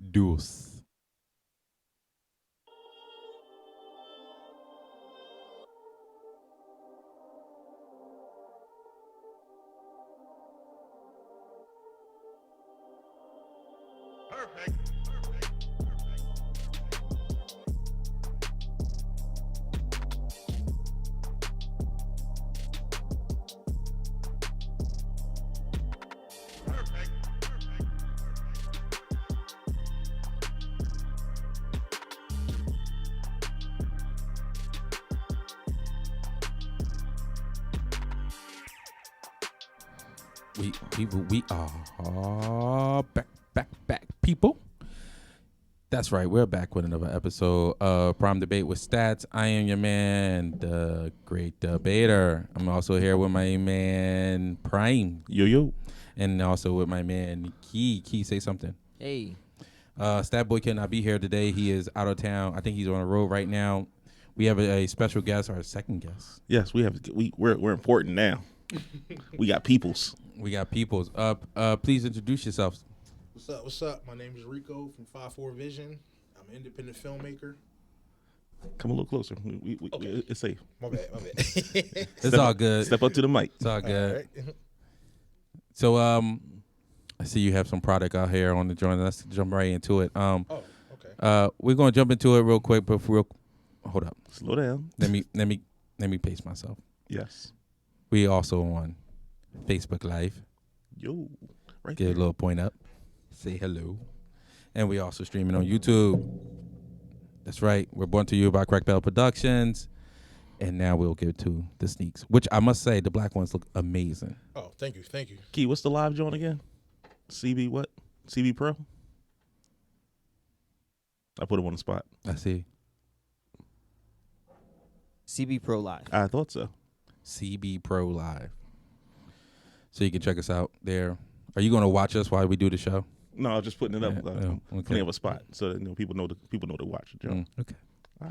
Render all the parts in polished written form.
Deuce. We are back, people. That's right. We're back with another episode of Prime Debate with Stats. I am your man, the great debater. I'm also here with my man Prime. Yo. And also with my man Key. Key, say something. Hey. Stat Boy cannot be here today. He is out of town. I think he's on the road right now. We have a special guest, our second guest. Yes, we're important now. We got peoples. We got peoples. Please introduce yourselves. What's up? My name is Rico from 5-4 Vision. I'm an independent filmmaker. Come a little closer. Okay. It's safe. My bad. It's all good. Step up to the mic. It's all good. All right. So I see you have some product out here on the joint. Let's jump right into it. Okay. We're gonna jump into it real quick, but hold up. Slow down. Let me pace myself. Yes. We also on Facebook Live. Yo. Right Get there. a little point up. Say hello. And we also streaming on YouTube. That's right. We're brought to you by Crack Bell Productions. And now we'll get to the sneaks, which I must say the black ones look amazing. Oh, thank you. Key, what's the live joint again? CB what? CB Pro? I put him on the spot. I see. CB Pro Live. I thought so. CB Pro Live. So you can check us out there. Are you going to watch us while we do the show? No, I was just putting it up. Okay. Putting up a spot so that, people know to watch the joint. Okay.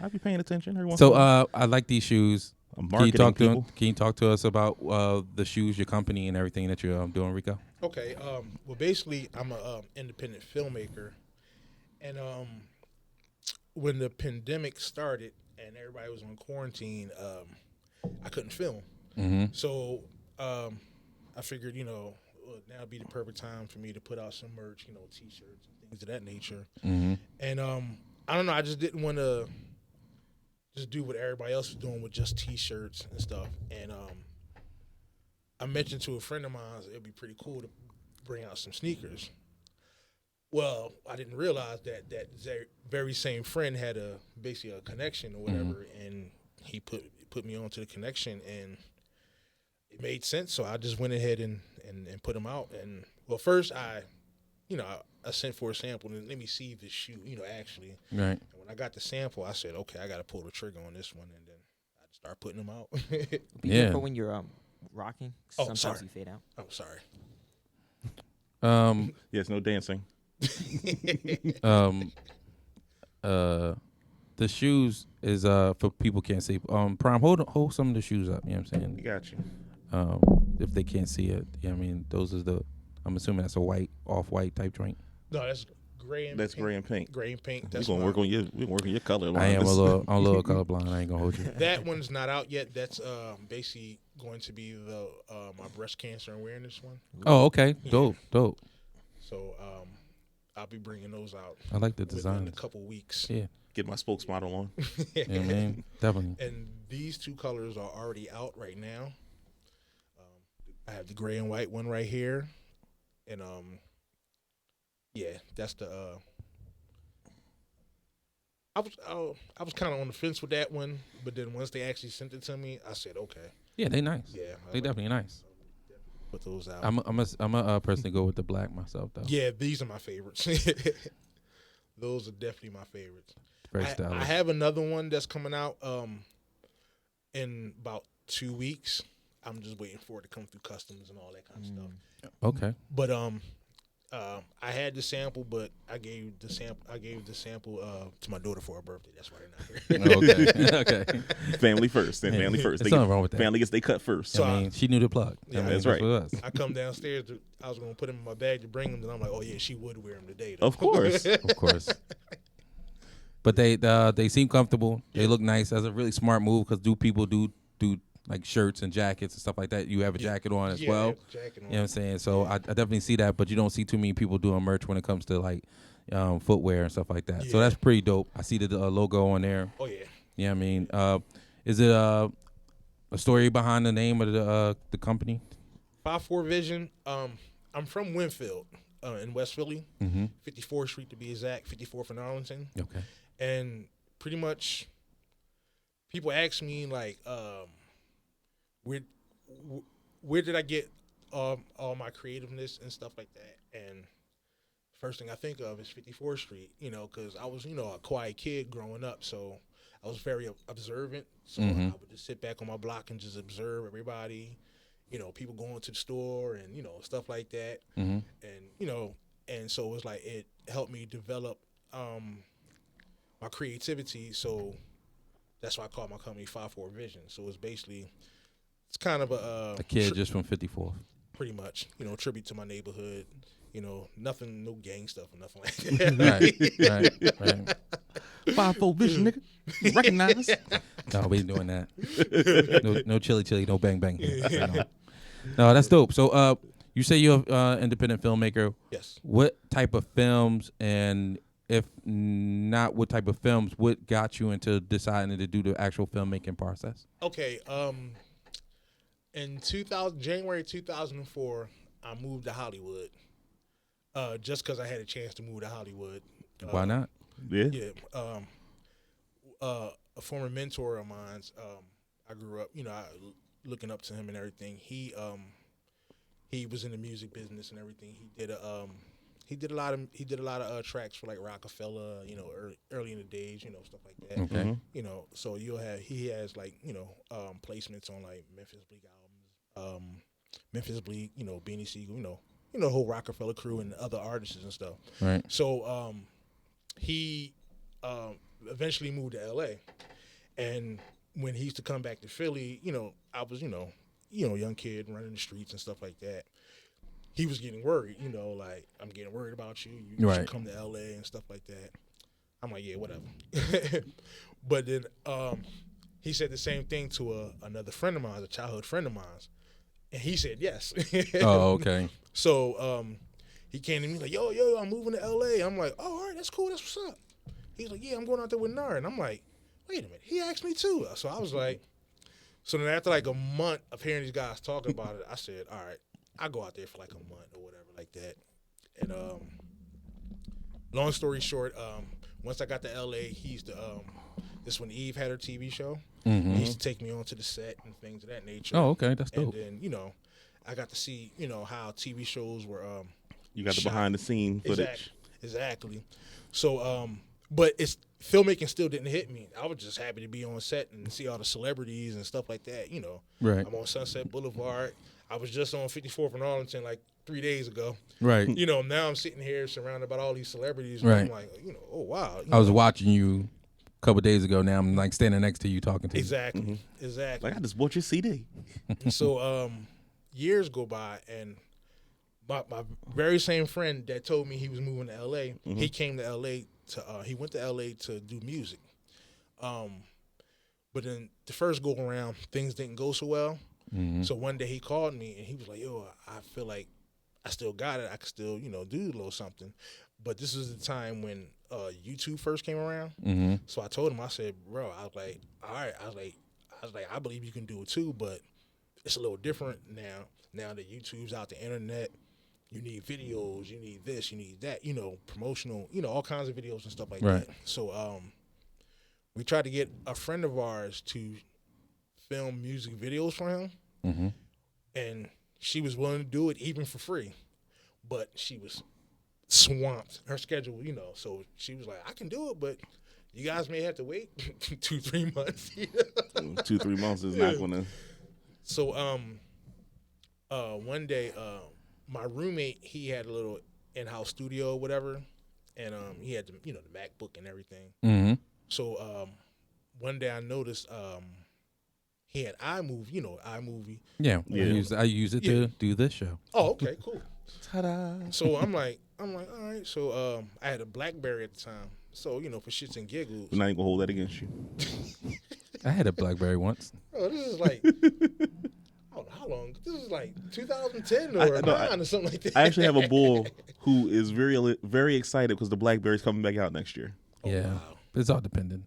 I'll be paying attention every once So in a while. I like these shoes. I'm Can you marketing talk people. can you talk to us about the shoes, your company, and everything that you're doing, Rico? Okay. Well, basically, I'm a independent filmmaker, and when the pandemic started and everybody was on quarantine, I couldn't film. Mm-hmm. So I figured, now would be the perfect time for me to put out some merch, T-shirts and things of that nature. Mm-hmm. And I don't know, I just didn't want to just do what everybody else was doing with just T-shirts and stuff. And I mentioned to a friend of mine it'd be pretty cool to bring out some sneakers. Well, I didn't realize that very same friend had basically a connection or whatever, and he put me onto the connection, and it made sense. So I just went ahead and put them out. And well, first I sent for a sample and let me see the shoe, actually. Right. And when I got the sample, I said, okay, I got to pull the trigger on this one, and then I just start putting them out. Be Yeah. careful when you're rocking. Oh, Sometimes sorry. you fade out. Oh, sorry. Yes, no dancing. The shoes is for people can't see. Prime, hold some of the shoes up. You know what I'm saying? Got you. If they can't see it, those is I'm assuming that's a off-white type joint. No, that's gray and That's pink. gray and pink. Gray and pink. We're That's gonna mine. work on your color line. I am I'm a little colorblind. I ain't gonna hold you. That one's not out yet. That's basically going to be the my breast cancer awareness one. Oh, okay. Dope. So I'll be bringing those out. I like the within design. a couple weeks. Yeah. Get my spokesmodel on. You know what I mean? Definitely. And these two colors are already out right now. I have the gray and white one right here, and yeah, that's the. I was kind of on the fence with that one, but then once they actually sent it to me, I said, okay, Yeah, they nice. yeah, They definitely nice. put those out. I'm a personally go with the black myself though. Yeah, these are my favorites. Those are definitely my favorites. Very I stylish. have another one that's coming out in about 2 weeks. I'm just waiting for it to come through customs and all that kind of stuff. Okay. But I had the sample, but I gave the sample to my daughter for her birthday. That's why they're not here. Okay. Okay. Family first. And family first. There's nothing wrong with that. Family gets they cut first. So I mean, she knew the plug. Yeah, I mean, that's right. what it was. I come downstairs. I was gonna put him in my bag to bring him, and I'm like, oh yeah, she would wear him today. Though. Of course. Of course. But they seem comfortable. They look nice. That's a really smart move because people do like shirts and jackets and stuff like that. You have a jacket on as well. Jacket on. You know what I'm saying? So I definitely see that, but you don't see too many people doing merch when it comes to like footwear and stuff like that. So Yeah. that's pretty dope. I see the logo on there. Oh yeah. Yeah, I mean, is it a story behind the name of the company? 5-4 Vision. I'm from Winfield, in West Philly, 54th Street to be exact, 54th and Arlington. Okay. And pretty much, people ask me like, where did I get all my creativeness and stuff like that? And first thing I think of is 54th Street, because I was, a quiet kid growing up, so I was very observant. So I would just sit back on my block and just observe everybody, people going to the store and, stuff like that. And, and so it was like it helped me develop my creativity. So that's why I call my company 5-4 Vision. So it's kind of a kid just from 54. pretty much, tribute to my neighborhood. Nothing, no gang stuff or nothing like that. Right. 5-4 Vision, nigga. You recognize? No, we ain't doing that. No chili, no bang bang. No, that's dope. So, you say you're an independent filmmaker. Yes. What type of films, and if not, what type of films, what got you into deciding to do the actual filmmaking process? Okay. In January 2004, I moved to Hollywood. Just because I had a chance to move to Hollywood. Why not? Yeah. Yeah. A former mentor of mine's. I grew up, looking up to him and everything. He was in the music business and everything. He did a lot of tracks for like Rockefeller, early in the days, stuff like that. Okay. So he has like, placements on like Memphis Bleak albums, Memphis Bleak, Beanie Siegel, the whole Rockefeller crew and other artists and stuff. Right. So he eventually moved to LA, and when he used to come back to Philly, I was, young kid running the streets and stuff like that. He was getting worried, like, I'm getting worried about you. You should come to LA and stuff like that. I'm like, yeah, whatever. But then he said the same thing to another friend of mine, a childhood friend of mine, and he said yes. Oh, okay. So he came to me like, yo, I'm moving to LA. I'm like, oh, all right, that's cool. That's what's up. He's like, yeah, I'm going out there with Nar. And I'm like, wait a minute. He asked me too. So I was like, so then after like a month of hearing these guys talking about it, I said, all right, I'll go out there for like a month or whatever like that. And long story short, once I got to LA, he used to, this when Eve had her TV show. Mm-hmm. He used to take me onto the set and things of that nature. Oh, okay. That's dope. And then, I got to see, how TV shows were You got the shot. behind the scene footage. Exactly. So, but filmmaking still didn't hit me. I was just happy to be on set and see all the celebrities and stuff like that. Right. I'm on Sunset Boulevard. I was just on 54th and Arlington like 3 days ago. Right. Now I'm sitting here surrounded by all these celebrities. And Right. I'm like, oh wow. I was watching you a couple days ago. Now I'm like standing next to you talking to you. Exactly. Exactly. Like, I just bought your CD. So years go by, and my very same friend that told me he was moving to LA, he came to LA he went to LA to do music. But then the first go around, things didn't go so well. Mm-hmm. So one day he called me and he was like, yo, I feel like I still got it. I could still, do a little something. But this was the time when YouTube first came around. Mm-hmm. So I told him, I said, bro, I was like, all right. I was like, I believe you can do it too, but it's a little different now. Now that YouTube's out, the internet, you need videos, you need this, you need that, promotional, all kinds of videos and stuff like Right. that. So we tried to get a friend of ours to film music videos for him. Mm-hmm. And she was willing to do it even for free. But she was swamped, her schedule, So she was like, I can do it, but you guys may have to wait 2-3 months. 2-3 months is not going to. So one day, my roommate, he had a little in-house studio or whatever, and he had the MacBook and everything. Mm-hmm. So one day I noticed he had iMovie. Yeah. Yeah. I use it to do this show. Oh, okay, cool. Ta-da. So I'm like, all right. So I had a BlackBerry at the time. So for shits and giggles. We're not even gonna hold that against you. I had a BlackBerry once. Oh, this is like, I don't know how long. This is like 2010 or 9 or something like that. I actually have a bull who is very excited because the BlackBerry's coming back out next year. Oh, Yeah. wow. It's all dependent.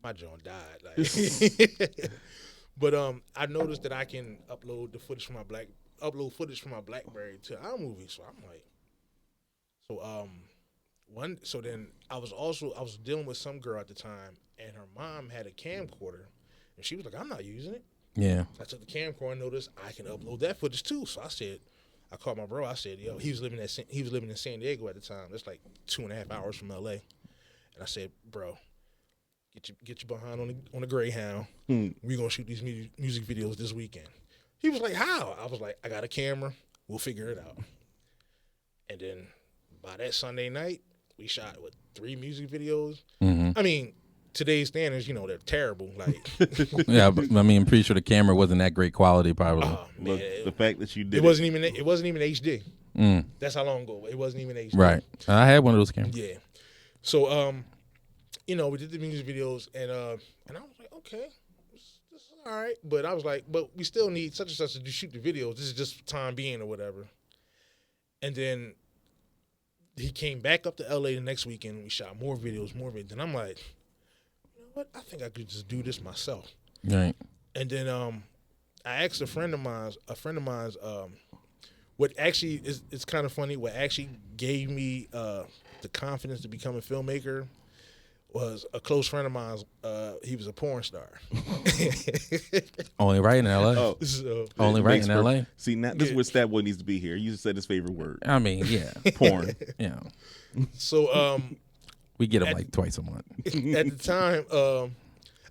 My John died. Like. But I noticed that I can upload footage from my BlackBerry to iMovie. So I'm like, so then I was dealing with some girl at the time, and her mom had a camcorder, and she was like, I'm not using it. Yeah. So I took the camcorder and noticed I can upload that footage too. So I called my bro. I said, yo, he was living in San Diego at the time. That's like 2.5 hours from LA. And I said, bro, get your behind on the Greyhound. We're gonna shoot these music videos this weekend. He was like, how? I was like, I got a camera. We'll figure it out. And then by that Sunday night, we shot 3 music videos. Mm-hmm. I mean, today's standards, they're terrible. Like, Yeah, but I mean, I'm pretty sure the camera wasn't that great quality, probably. oh man, Look, the fact that you did it wasn't even HD. Mm. That's how long ago. It wasn't even HD. Right. I had one of those cameras. Yeah. So we did the music videos, and I was like, okay, this is all right. But I was like, but we still need such and such to shoot the videos. This is just time being or whatever. And then he came back up to LA the next weekend. We shot more videos. And I'm like, you know what? I think I could just do this myself. Right. And then I asked a friend of mine's, what actually it's kind of funny. What actually gave me the confidence to become a filmmaker was a close friend of mine. He was a porn star. Only right in LA. Oh, So, Only right in LA. See, now this is where Stat Boy needs to be here. You just said his favorite word. I mean, yeah. Porn. Yeah. so We get them like twice a month. at the time,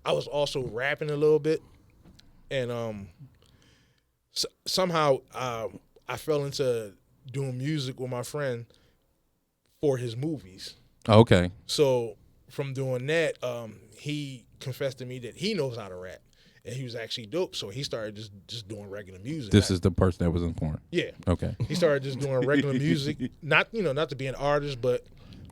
I was also rapping a little bit, and somehow I fell into doing music with my friend for his movies. Okay. So from doing that, he confessed to me that he knows how to rap, and he was actually dope. So he started just doing regular music. This is the person that was in porn. Yeah. Okay. He started just doing regular music, not to be an artist, but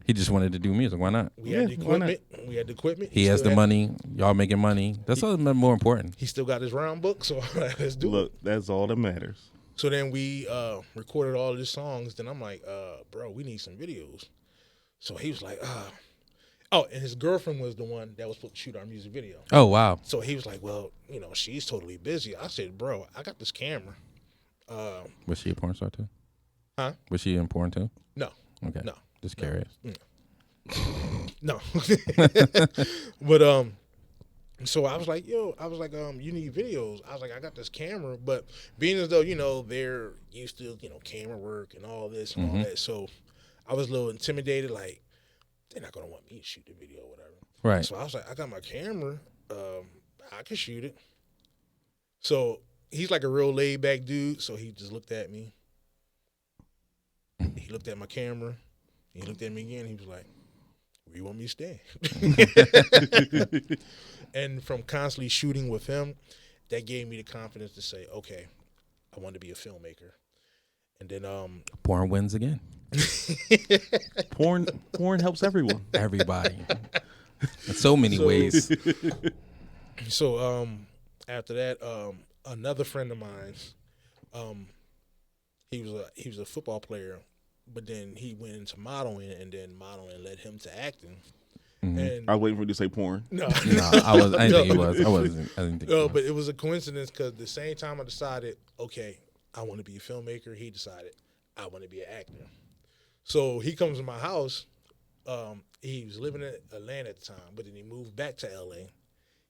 He just wanted to do music. Why not? we had the equipment. We had the equipment. He has still the had- money. Y'all making money. That's all that's more important. He still got his round book, so let's do it. Look, that's all that matters. So then we recorded all of the songs. Then I'm like, bro, we need some videos. So he was like, oh, and his girlfriend was the one that was supposed to shoot our music video. Oh, wow. So he was like, well, she's totally busy. I said, bro, I got this camera. Was she a porn star too? Huh? Was she in porn too? No, Okay. no, Just curious. no. But so I was like, you need videos. I was like, I got this camera, but being as though they're used to camera work and all this and all that, so I was a little intimidated. Like, they're not gonna want me to shoot the video or whatever. Right. So I was like, I got my camera. I can shoot it. So he's like a real laid back dude. So he just looked at me. He looked at my camera. He looked at me again. He was like, where you want me to stand? And from constantly shooting with him, that gave me the confidence to say, okay, I want to be a filmmaker. And then Porn wins again. Porn helps everyone. Everybody. In so many ways. So after that, another friend of mine, he was a football player, but then he went into modeling, and then modeling led him to acting. And I was waiting for you to say porn. no, No, I didn't think he was. I didn't think he was. but it was a coincidence because the same time I decided, okay, I want to be a filmmaker, he decided I want to be an actor. So he comes to my house. He was living in Atlanta at the time, but then he moved back to LA.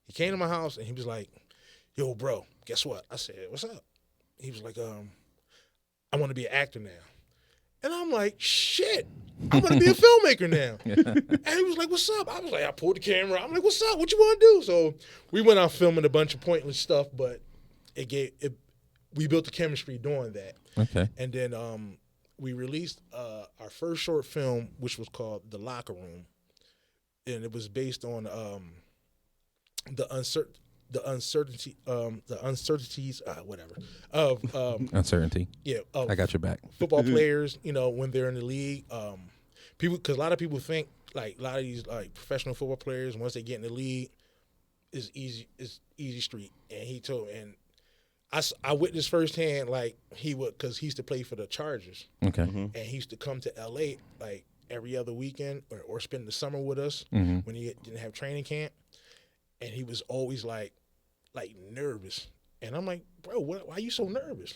He came to my house and he was like, yo, bro, guess what? I said, what's up? He was like, I want to be an actor now. And I'm like, shit, I want to be a filmmaker now. And he was like, what's up? I was like, I pulled the camera. I'm like, what's up? What you want to do? So we went out filming a bunch of pointless stuff, but we built the chemistry doing that. Okay. And then we released our first short film, which was called The Locker Room, and it was based on the uncertainties, whatever, of Uncertainty. of I got your back. football players, when they're in the league, people, because a lot of people think like a lot of these like professional football players, once they get in the league, is easy street. And he told, and I witnessed firsthand, like because he used to play for the Chargers, Okay. and he used to come to LA like every other weekend or spend the summer with us when he didn't have training camp, and he was always like nervous, and I'm like, bro, why are you so nervous?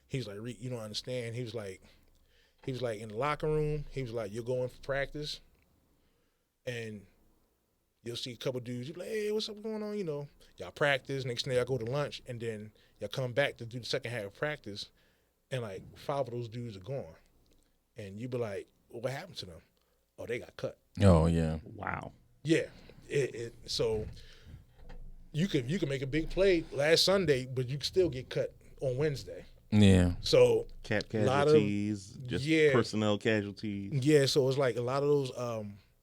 He's like, Reek, you don't understand. He was like in the locker room, he was like, you'll go in for practice, and you'll see a couple dudes. You're like, hey, what's up going on? Y'all practice. Next day, y'all go to lunch, and then y'all come back to do the second half of practice, and like 5 of those dudes are gone, and you be like, well, what happened to them? Oh, they got cut. Oh yeah. Wow. Yeah. So you can make a big play last Sunday, but you can still get cut on Wednesday. Yeah. So Cap a lot casualties, just yeah. personnel casualties. yeah, so it's like a lot of those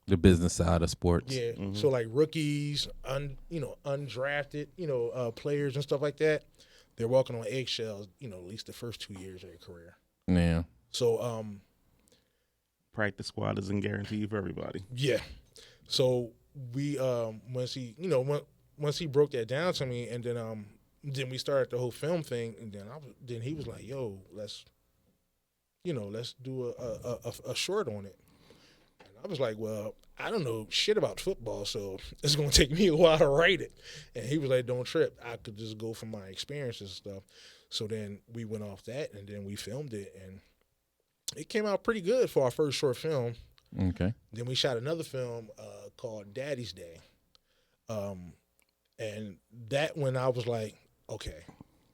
The business side of sports. yeah. So like rookies, undrafted, players and stuff like that, they're walking on eggshells, at least the first 2 years of their career. Yeah. So Practice squad isn't guaranteed for everybody. yeah. So we once he broke that down to me, and then we started the whole film thing, and then he was like, yo, let's do a short on it. And I was like, well, I don't know shit about football, so it's gonna take me a while to write it. And he was like, don't trip, I could just go from my experiences and stuff. So then we went off that, and then we filmed it, and it came out pretty good for our first short film. Okay. Then we shot another film called Daddy's Day. And that one I was like, okay,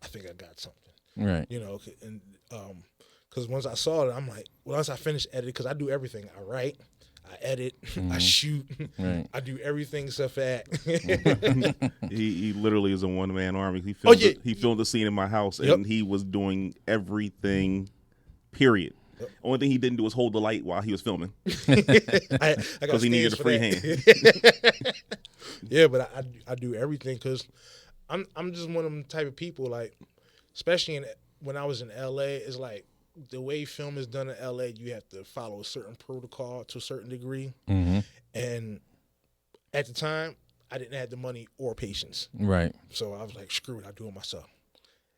I think I got something. Right. And because once I saw it, I'm like, once I finished editing, because I do everything. I write, I edit, I shoot, Right. I do everything except for that. He literally is a one-man army. He filmed he filmed the scene in my house, Yep. and he was doing everything, period. Only thing he didn't do was hold the light while he was filming. I got Because he needed a stands for free that. hand. Yeah, but I do everything because I'm just one of them type of people, like, especially when I was in LA, it's like the way film is done in LA, you have to follow a certain protocol to a certain degree. Mm-hmm. And at the time, I didn't have the money or patience. Right. So I was like, screw it, I'll do it myself.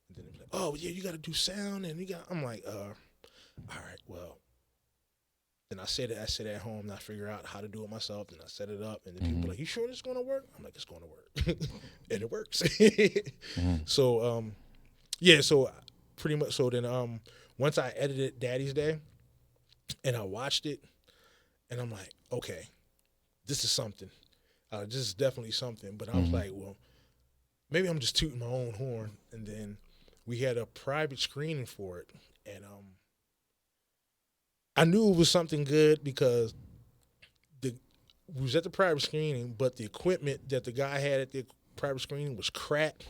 And then it was like, oh, yeah, you got to do sound. And I'm like, all right, well. Then I said at home, and I figure out how to do it myself. Then I set it up, and the people were like, you sure this is going to work? I'm like, it's going to work. And it works. So, so pretty much, so then once I edited Daddy's Day, and I watched it, and I'm like, okay, this is something. This is definitely something. But I was like, well, maybe I'm just tooting my own horn. And then we had a private screening for it, and I knew it was something good because we was at the private screening, but the equipment that the guy had at the private screening was crap.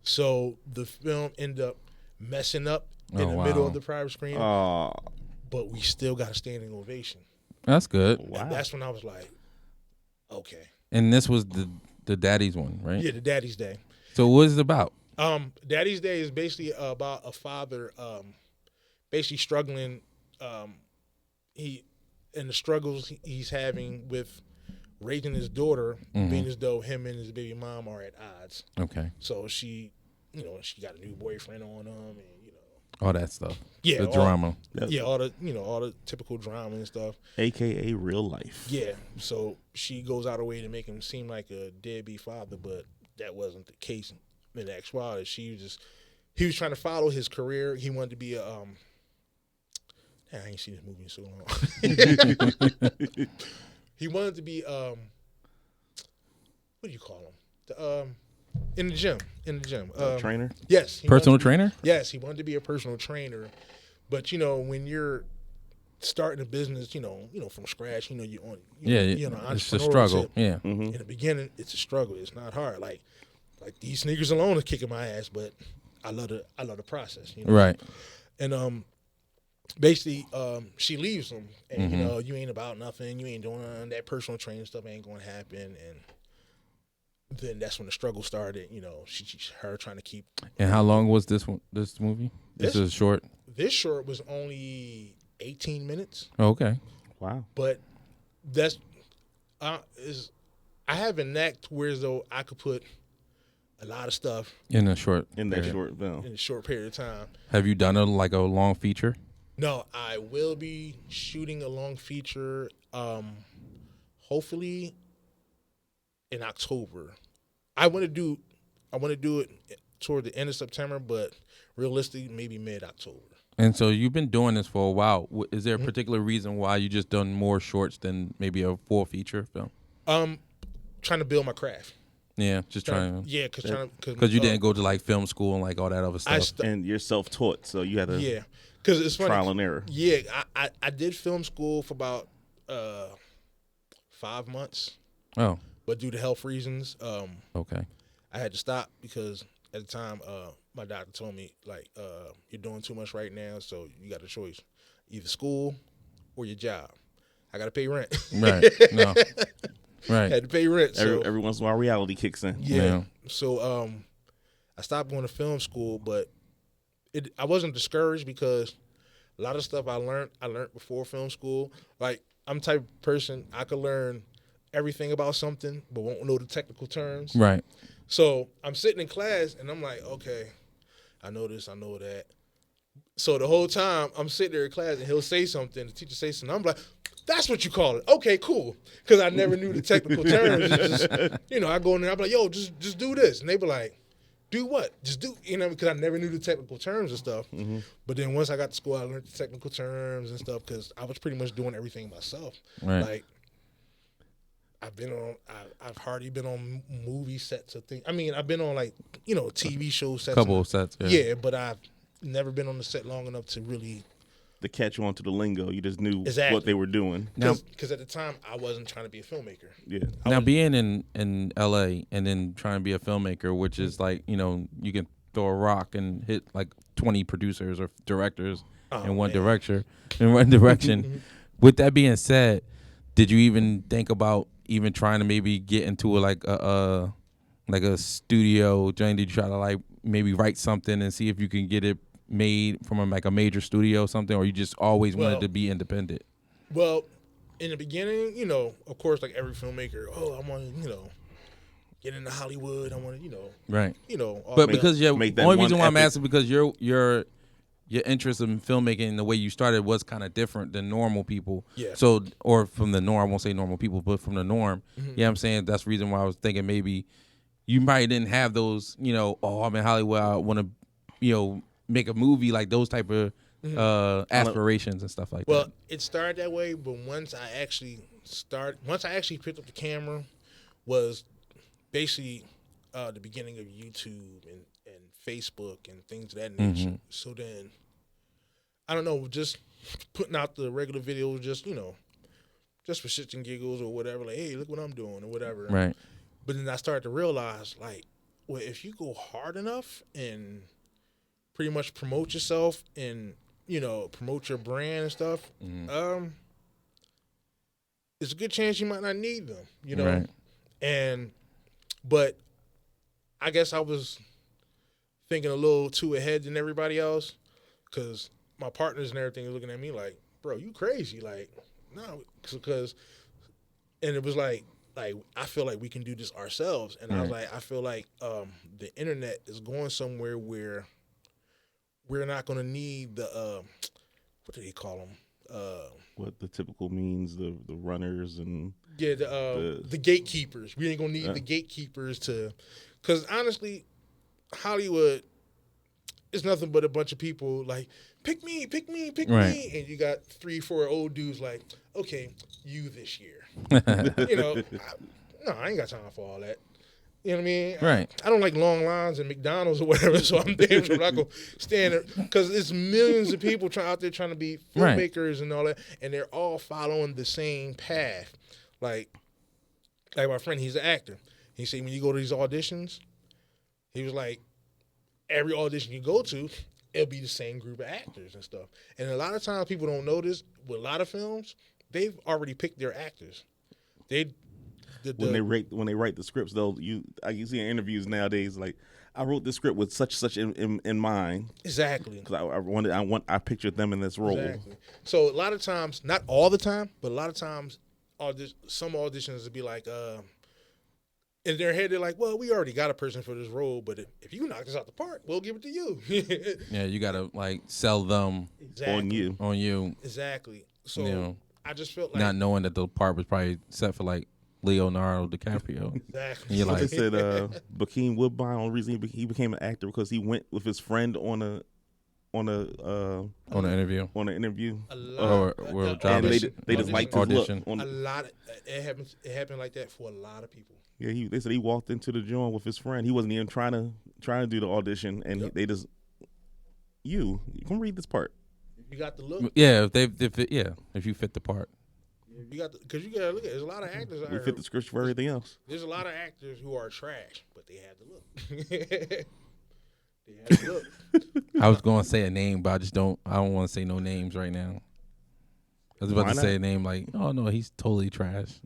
So the film ended up messing up in the middle of the private screening. But we still got a standing ovation. That's good. Wow. And that's when I was like, okay. And this was the daddy's one, right? Yeah, the Daddy's Day. So what is it about? Daddy's Day is basically about a father basically struggling. The struggles he's having with raising his daughter, being as though him and his baby mom are at odds. Okay. So she got a new boyfriend on him, and All that stuff. yeah, The drama. all the typical drama and stuff. AKA real life. Yeah, so she goes out her way to make him seem like a deadbeat father, but that wasn't the case in actuality. He was trying to follow his career. He wanted to be a I ain't seen this movie in so long. He wanted to be what do you call him? In the gym. Trainer? Yes. Personal trainer? Yes, he wanted to be a personal trainer. But when you're starting a business, from scratch, you're on it's a entrepreneurial struggle. tip. Yeah. In the beginning, it's a struggle. It's not hard. Like these sneakers alone are kicking my ass, but I love the process. Right. And basically, she leaves him, and you know, you ain't about nothing, you ain't doing none, that personal training stuff ain't going to happen, and then that's when the struggle started. You know, her trying to keep. And how long was this one? This movie? This is short. This short was only 18 minutes. Oh, okay. Wow. But that's is I have a knack to where though I could put a lot of stuff In a short. In that period. short film. in a short period of time. Have you done a long feature? No, I will be shooting a long feature. Hopefully in October. I want to do it toward the end of September, but realistically, maybe mid-October. And so you've been doing this for a while. Is there a particular reason why you just done more shorts than maybe a full feature film? Trying to build my craft. Yeah, just trying. Yeah, Because you didn't go to like film school and like all that other stuff. And you're self-taught, so you had to because it's funny. trial and error. Yeah, I did film school for about 5 months, Oh, but due to health reasons, okay. I had to stop because at the time, my doctor told me like, you're doing too much right now, so you got a choice, either school or your job. I got to pay rent. Right. No. Right. Had to pay rent. So Every once in a while, reality kicks in. yeah. So I stopped going to film school, but I wasn't discouraged because a lot of stuff I learned before film school. Like I'm the type of person I could learn everything about something, but won't know the technical terms. Right. So I'm sitting in class and I'm like, okay, I know this, I know that. So the whole time I'm sitting there in class and he'll say something, the teacher say something, I'm like, that's what you call it. Okay, cool. Because I never knew the technical terms. It's just, you know, I go in there, I'm like, yo, just do this. And they be like, do what? Just do, you know, because I never knew the technical terms and stuff. Mm-hmm. But then once I got to school, I learned the technical terms and stuff because I was pretty much doing everything myself. Right. Like, I've hardly been on movie sets or things. I mean, I've been on like, you know, TV show sets. Couple of sets. Yeah, but I've never been on the set long enough to really. To catch on to the lingo, you just knew Exactly. what they were doing. Because at the time, I wasn't trying to be a filmmaker. Yeah. Now being in LA and then trying to be a filmmaker, which is like, you know, you can throw a rock and hit like 20 producers or directors in one direction. With that being said, did you even think about even trying to maybe get into like a studio joint? Did you try to like maybe write something and see if you can get it made from a major studio or something, or you just always wanted to be independent? Well, in the beginning, you know, of course, like every filmmaker, I want to, you know, get into Hollywood. I want to, you know, Right. You know, But because the make that only one reason why I'm epic- asking because your interest in filmmaking and the way you started was kind of different than normal people. Yeah. So, or from the norm, I won't say normal people, but from the norm. Mm-hmm. Yeah, I'm saying that's the reason why I was thinking maybe you probably didn't have those, you know, I'm in Hollywood, I want to, you know, make a movie, like those type of aspirations and stuff like that. Well, it started that way, but once I actually picked up the camera, was basically the beginning of YouTube and Facebook and things of that nature. Mm-hmm. So then, I don't know, just putting out the regular videos, just, you know, just for shits and giggles or whatever, like, hey, look what I'm doing or whatever. Right. But then I started to realize, like, well, if you go hard enough and pretty much promote yourself and, you know, promote your brand and stuff, it's a good chance you might not need them, you know? Right. But I guess I was thinking a little too ahead than everybody else because my partners and everything are looking at me like, bro, you crazy. Like, no, because, and it was like, I feel like we can do this ourselves. And I was like, I feel like the internet is going somewhere where we're not going to need the, what do they call them? What the typical means, the runners and the gatekeepers. We ain't going to need the gatekeepers to, because honestly, Hollywood is nothing but a bunch of people like, pick me, me. And you got 3-4 old dudes like, okay, you this year. You know, I ain't got time for all that. You know what I mean? Right. I don't like long lines at McDonald's or whatever, so I'm damn sure not going to stand there. Because there's millions of people out there trying to be filmmakers and all that, and they're all following the same path. Like my friend, he's an actor. He said when you go to these auditions, he was like, every audition you go to, it'll be the same group of actors and stuff. And a lot of times people don't know this. With a lot of films, they've already picked their actors. When they write the scripts, though, you see in interviews nowadays, like, I wrote this script with such in mind. Exactly. Because I pictured them in this role. Exactly. So a lot of times, not all the time, but a lot of times, some auditions would be like, in their head, they're like, well, we already got a person for this role, but if you knock this out the park, we'll give it to you. Yeah, you gotta like sell them Exactly. on you. Exactly. So You know, I just felt like not knowing that the part was probably set for like Leonardo DiCaprio. exactly. And you're Like like, they said, Bokeem Woodbine, only reason he became an actor because he went with his friend on an interview. A Or lot, job And audition. they just liked his Audition. look. a lot. It happened like that for a lot of people. Yeah, they said he walked into the joint with his friend. He wasn't even trying to do the audition, and Yep. they just you come read this part. You got the look. Yeah, if you fit the part. You got because you gotta look at. There's a lot of actors out We here. fit the script for everything else. There's a lot of actors who are trash, but they have the look. They have the look. I was going to say a name, but I don't want to say no names right now. I was about Why to say not? a name like, oh no, he's totally trash.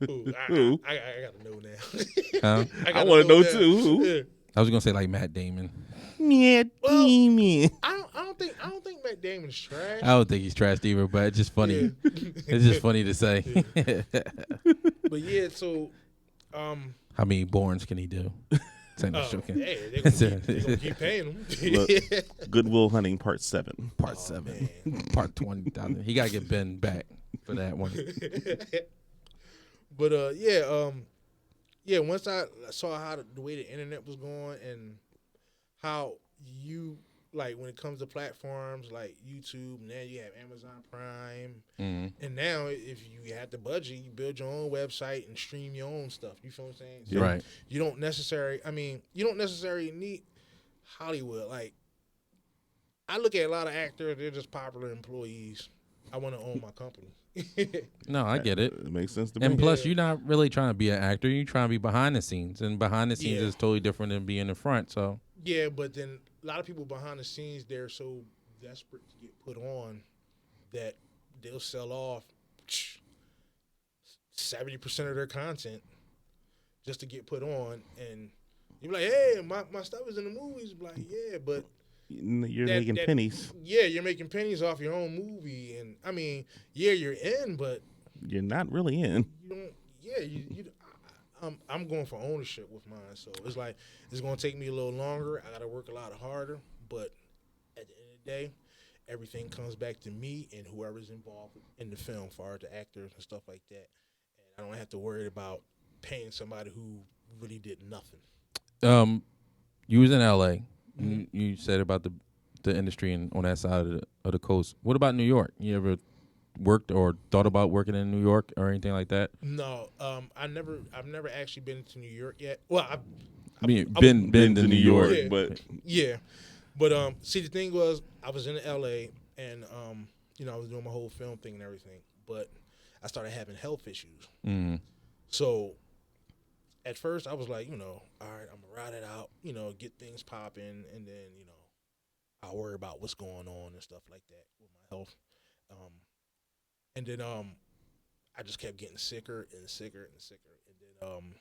Ooh, I gotta know now. Huh? I want to know now. too. Who? Yeah. I was going to say like Matt Damon. Yeah, Well, Damien. I don't think Matt Damon's trash. I don't think he's trash either, but it's just funny. Yeah. It's just funny to say. But yeah, so How many Borns can he do? Say no, joking. hey, they're gonna keep paying him. Look, Goodwill Hunting Part 7. Part 7, part 20,000. He got to get Ben back for that one. But yeah. Once I saw how the way the internet was going and how you like when it comes to platforms like YouTube, now you have Amazon Prime, and now if you have the budget, you build your own website and stream your own stuff. You feel what I'm saying? So Right. You don't necessarily need Hollywood. Like I look at a lot of actors; they're just popular employees. I want to own my company. No, I get it. It makes sense to me. And plus, you're not really trying to be an actor. You're trying to be behind the scenes. And behind the scenes Yeah. is totally different than being in front. So, Yeah, but then a lot of people behind the scenes, they're so desperate to get put on that they'll sell off 70% of their content just to get put on. And you're like, hey, my stuff is in the movies. Like, yeah, but You're making pennies. Yeah, you're making pennies off your own movie. And, I mean, yeah, you're in, but You're not really in. you don't, yeah, I'm going for ownership with mine. So it's like, it's going to take me a little longer. I got to work a lot harder. But at the end of the day, everything comes back to me and whoever's involved in the film, far as the actors and stuff like that. And I don't have to worry about paying somebody who really did nothing. you was in LA. You said about the industry and on that side of the coast. What about New York? You ever worked or thought about working in New York or anything like that? No, I've never actually been to New York yet. Well, Been to New York. Yeah. But yeah, but see, the thing was, I was in LA and I was doing my whole film thing and everything, but I started having health issues. So at first I was like, all right, I'm gonna ride it out, get things popping, and then I'll worry about what's going on and stuff like that with my health. And then I just kept getting sicker and sicker and sicker. And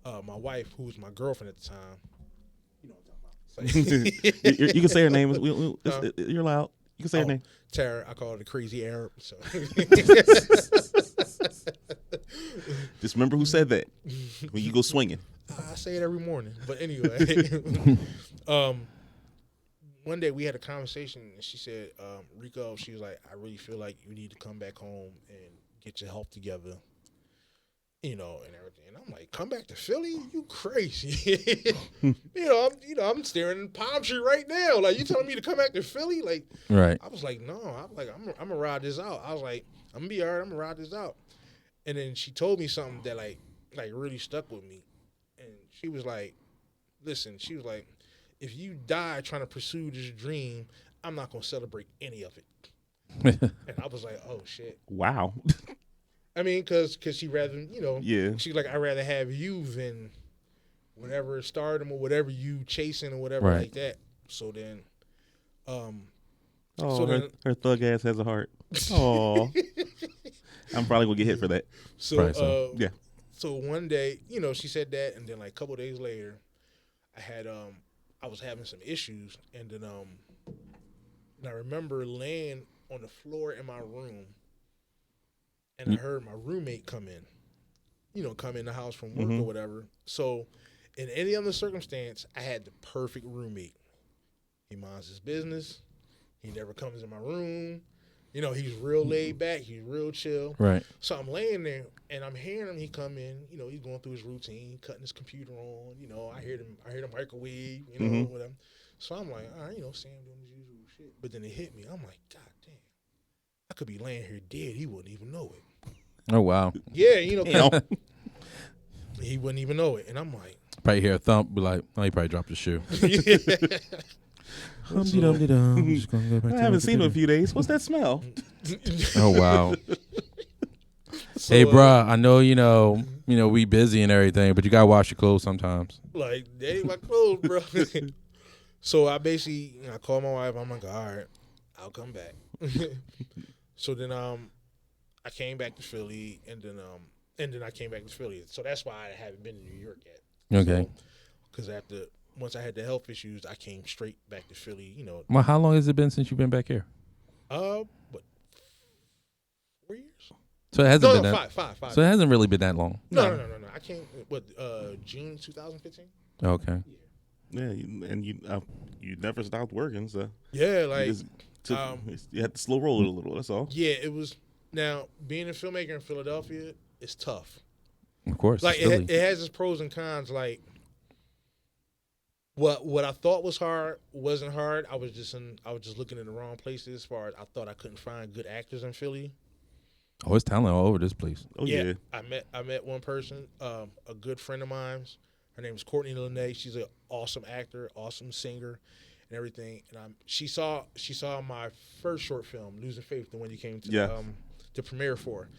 then my wife, who was my girlfriend at the time, you know what I'm talking about. you can say her name. You're allowed. You can say her name. Tara, I call her the crazy Arab. So Just remember who said that when you go swinging. I say it every morning. But anyway, one day we had a conversation and she said, Rico, she was like, I really feel like you need to come back home and get your health together, and everything. And I'm like, come back to Philly? You crazy. I'm staring at palm tree right now. Like, you telling me to come back to Philly? Like, Right. I was like, no. I'm going to ride this out. I was like, I'm going to be all right. I'm going to ride this out. And then she told me something that, like really stuck with me. And she was like, listen, if you die trying to pursue this dream, I'm not going to celebrate any of it. And I was like, oh, shit. Wow. I mean, because she rather, Yeah. she's like, I'd rather have you than whatever stardom or whatever you chasing or whatever Right. like that. So then Oh, So her thug ass has a heart. Oh, I'm probably gonna get hit for that. Probably so. Yeah. So one day, she said that, and then like a couple days later, I was having some issues, and then and I remember laying on the floor in my room, and I heard my roommate come in the house from work or whatever. So, in any other circumstance, I had the perfect roommate. He minds his business. He never comes in my room. He's real laid back. He's real chill. Right. So I'm laying there, and I'm hearing him. He come in. He's going through his routine, cutting his computer on. I hear the microwave. Whatever. So I'm like, all right, Sam doing his usual shit. But then it hit me. I'm like, God damn, I could be laying here dead. He wouldn't even know it. Oh wow. Yeah, he wouldn't even know it, and I'm like, probably hear a thump, be like, oh, he probably dropped his shoe. I haven't seen him in a few days. What's that smell? Oh wow. So, hey, bruh, I know we busy and everything, but you gotta wash your clothes sometimes. Like, that ain't my clothes, bro. So I basically, I called my wife. I'm like, all right, I'll come back. So then, I came back to Philly, and then I came back to Philly. So that's why I haven't been to New York yet. Okay. Because once I had the health issues, I came straight back to Philly. Well, how long has it been since you've been back here? What, 4 years? So it hasn't been that. Five. So it hasn't really been that long. No. I came June 2015. Okay. Yeah, you never stopped working, so Yeah, like you had to slow roll it a little. That's all. yeah, it was. Now being a filmmaker in Philadelphia is tough. Of course. Like it has its pros and cons. Like what I thought was hard wasn't hard. I was just looking in the wrong places. As far as I thought I couldn't find good actors in Philly. Oh, it's talent all over this place. Oh yeah. I met one person, a good friend of mine's. Her name is Courtney Lene. She's an awesome actor, awesome singer, and everything. And she saw my first short film, Losing Faith, the one you came to the premiere for.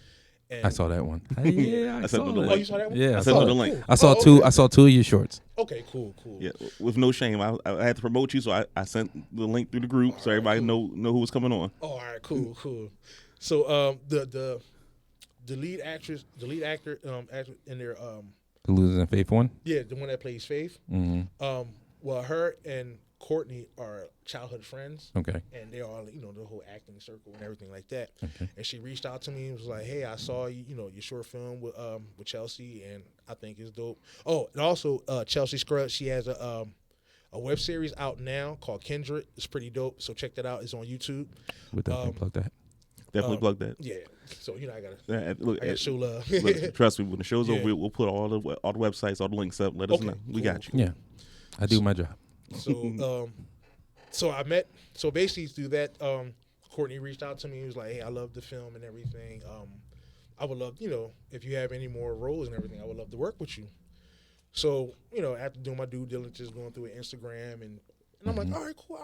And I saw that one. Yeah, I saw that. Oh, you saw that one? Yeah, I sent her the link. I saw two. Okay. I saw two of your shorts. Okay, cool. Yeah, with no shame. I had to promote you, so I sent the link through the group so everybody know who was coming on. Oh, all right, cool. So the lead actor in their The Losing Faith one. yeah, the one that plays Faith. Mm-hmm. Well, her and Courtney are childhood friends. Okay. And they're all, the whole acting circle and everything like that. Okay. And she reached out to me and was like, "Hey, I saw your short film with Chelsea, and I think it's dope." Oh, and also Chelsea Scruggs, she has a web series out now called Kindred. It's pretty dope. So check that out. It's on YouTube. Would definitely plug that. Definitely plug that. Yeah. So I gotta show love. Look, trust me, when the show's Yeah. over, we'll put all the websites, all the links up. Let us know. We got you. Yeah, I do my job. So basically through that, Courtney reached out to me. He was like, "Hey, I love the film and everything. I would love, if you have any more roles and everything, I would love to work with you." So, after doing my due diligence, going through Instagram and I'm like, all right, cool.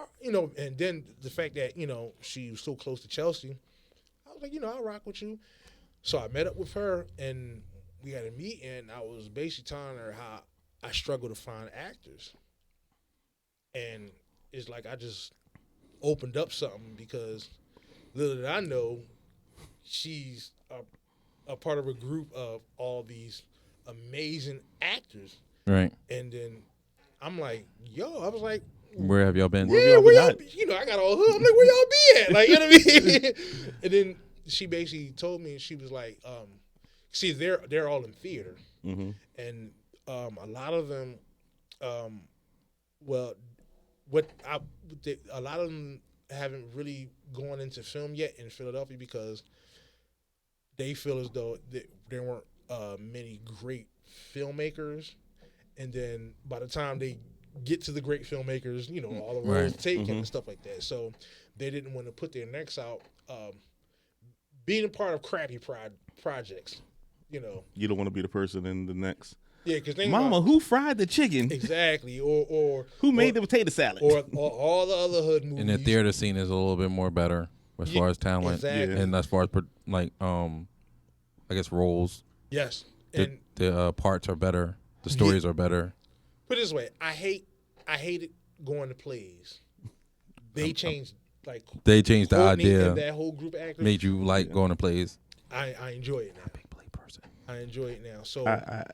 And then the fact that, she was so close to Chelsea, I was like, I'll rock with you. So I met up with her and we had a meeting, and I was basically telling her how I struggle to find actors. And it's like I just opened up something, because little did I know she's a part of a group of all these amazing actors. Right. And then I'm like, I was like, where have y'all been? where y'all be? I got all hood. I'm like, where y'all be at? Like, you know what I mean? And then she basically told me, she was like, see, they're all in theater. Mm-hmm. And a lot of them, a lot of them haven't really gone into film yet in Philadelphia, because they feel as though there weren't many great filmmakers, and then by the time they get to the great filmmakers, all the roles taken and stuff like that. So they didn't want to put their necks out, being a part of crappy projects. You don't want to be the person in the next. Yeah, because Mama, who fried the chicken? Exactly, or who made the potato salad? or all the other hood movies. And the theater scene is a little bit more better as far as talent, exactly. and as far as I guess roles. Yes, The parts are better. The stories are better. Put it this way, I hated going to plays they changed like They changed the Courtney idea, and that whole group of actors. made you like going to plays. I enjoy it now. Big play person. I enjoy it now. So I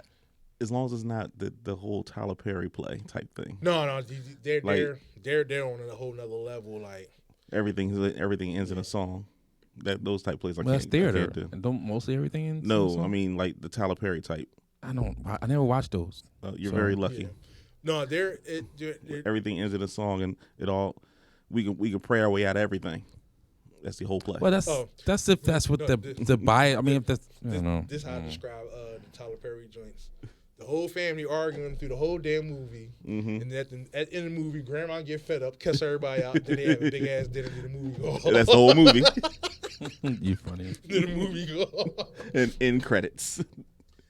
as long as it's not the whole Tyler Perry play type thing. no, they're Like- they're on a whole nother level. Like Everything ends in a song. Those type plays I Well, that's can't, I theater. can't do. And don't mostly everything in No, song? I mean like the Tyler Perry type. I never watched those. You're So- very lucky. yeah. No, they're Everything ends in a song, and it all we can pray our way out of everything. That's the whole play. Well, that's if that's what no, the buy. I mean, if that's I don't know. this how I describe the Tyler Perry joints. The whole family arguing through the whole damn movie, and at the end of the movie, Grandma get fed up, cuss everybody out. Then they have a big ass dinner. Then the movie go. And that's the whole movie. You funny. Then the movie go. And in credits.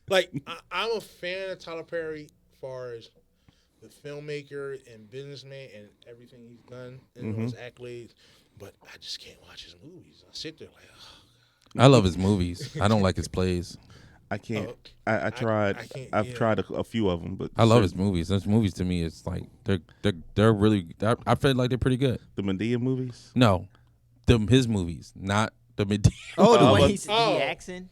Like I'm a fan of Tyler Perry as far as the filmmaker and businessman and everything he's done and his accolades, but I just can't watch his movies. I sit there like, I love his movies. I don't like his plays. I can't. I tried. I can't, I've yeah. tried a few of them, but I love his movies. Those movies to me, it's like they're really. I feel like they're pretty good. the Medea movies. No, his movies, not the Medea. Oh, the Oh, one but- he's accent.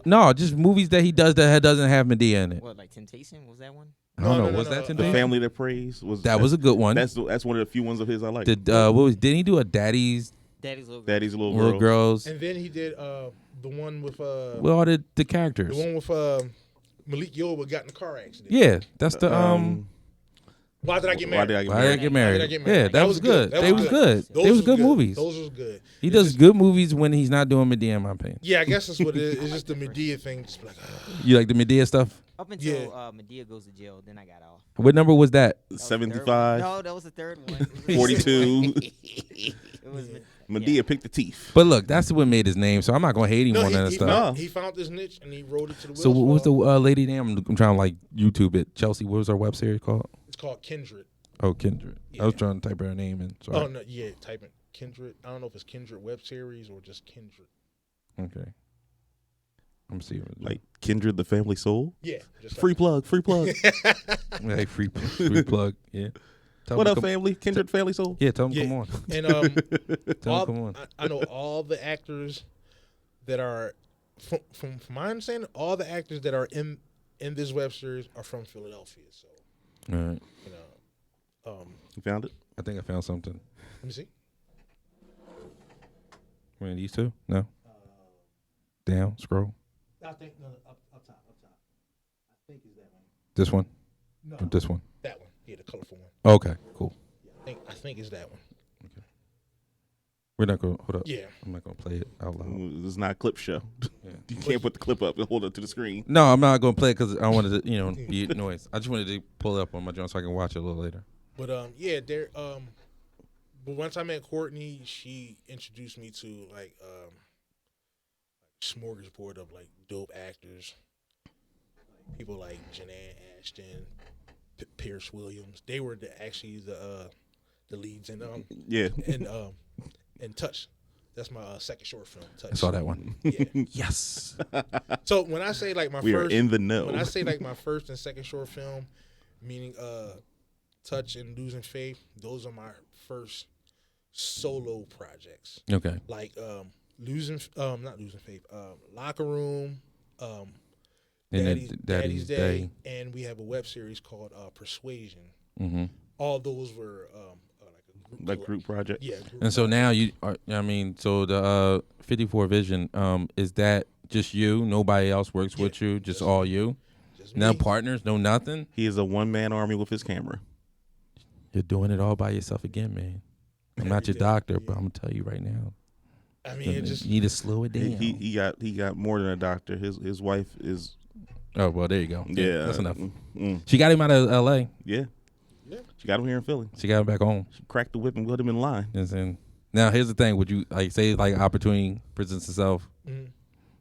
No, just movies that he does that doesn't have Medea in it. What, like Temptation? Was that one? I don't know. No, Was no, that no. The Temptation? Family That Prays was That was a good one. That's one of the few ones of his I like. Didn't he do a Daddy's Daddy's Little Girl. Daddy's Little Little Girl. Girls? and then he did the one with With all the the characters. one with Malik Yoba got in a car accident. Yeah, that's the Why did I get Why married? did I get Why Did I married? Get Why Married? Did I Get Married? Yeah, that was good. They was good. They was good movies. Those was good. He does good movies when he's not doing Medea, in my opinion. Yeah, I guess that's what it is. It's just the Medea thing. Just like, You like the Medea stuff? Up until Medea goes to jail, then I got off. What number was that? That was the third one. 75, No, that was the third one. 42. It was Medea picked the teeth. But look, that's what made his name, so I'm not gonna hate him no, on that he, stuff. he found his niche and he wrote it to the So wheels what was the fall. lady name? I'm trying to like YouTube it. Chelsea, what was our web series called? It's called Kindred. Oh, Kindred. Yeah. I was trying to type her name in. Sorry. Oh no, yeah, type in Kindred. I don't know if it's Kindred web series or just Kindred. Okay. I'm seeing it. Like Kindred the Family Soul. Yeah, just Free plug. Hey, free plug. Yeah. Tell What them up, come- family? Kindred Family Soul. Yeah, tell them Yeah. come on. And Tell them come on. I know all the actors that are from my understanding, all the actors that are in this web series are from Philadelphia. So All right. you know, You found it? I think I found something. let me see. One of these two? No. Down. Scroll. I think no, up top. I think it's that one. This one. No, Or this one. that one. Yeah, the colorful one. Okay. Cool. Yeah, I think it's that one. We're not going. Hold up. Yeah. I'm not going to play it out loud. This is not a clip show. Yeah. You can't put the clip up and hold it to the screen. No, I'm not going to play it because I wanted to, be noise. I just wanted to pull it up on my joint so I can watch it a little later. But yeah, there. But once I met Courtney, she introduced me to like smorgasbord of like dope actors, like people like Jeanette Ashton, Pierce Williams. They were actually the leads in Yeah. and Touch. That's my second short film. Touch. I saw that one. Yeah. Yes. So when I say like my We first, are in the know. when I say like my first and second short film, meaning Touch and Losing Faith, those are my first solo projects. Okay. Like not Losing Faith, Locker Room, And then Daddy's Day. and we have a web series called Persuasion. Mm-hmm. All those were Like group project. Yeah. And so now you are, so the 54 Vision, is that just you? Nobody else works with you? Just all you? just No me. partners? No nothing? He is a one-man army with his camera. You're doing it all by yourself again, man. I'm not your doctor, but I'm going to tell you right now. I mean, it just You need to slow it down. He got more than a doctor. His wife is Oh, well, there you go. yeah. That's enough. Mm, She got him out of L.A. yeah. Yeah. She got him here in Philly. She got him back home. She cracked the whip and put him in line. And now, here's the thing. Would you, like, say, like, opportunity presents itself? Mhm.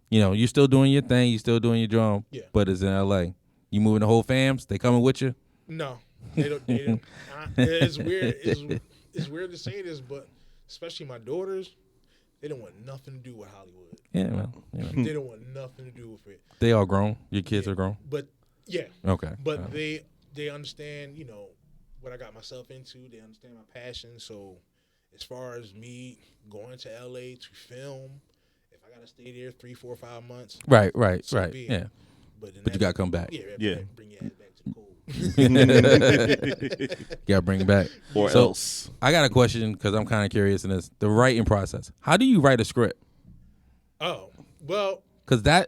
You're still doing your thing. You're still doing your drum. Yeah. But it's in L.A. You moving the whole fams? They coming with you? no, they don't. It's weird. It's weird to say this, but especially my daughters, they don't want nothing to do with Hollywood. Yeah, well, They don't want nothing to do with it. they all grown. Your kids Yeah. are grown? But yeah, Okay. but they understand, what I got myself into. They understand my passion. So as far as me going to LA to film, if I gotta stay there 3, 4, 5 months, Right. so Right. be it. Yeah. But, then But you gotta come back. Yeah. bring your ass back to the cold. Gotta bring it back. Or So, else. I got a question because I'm kind of curious in this. The writing process. How do you write a script? Oh, well, Because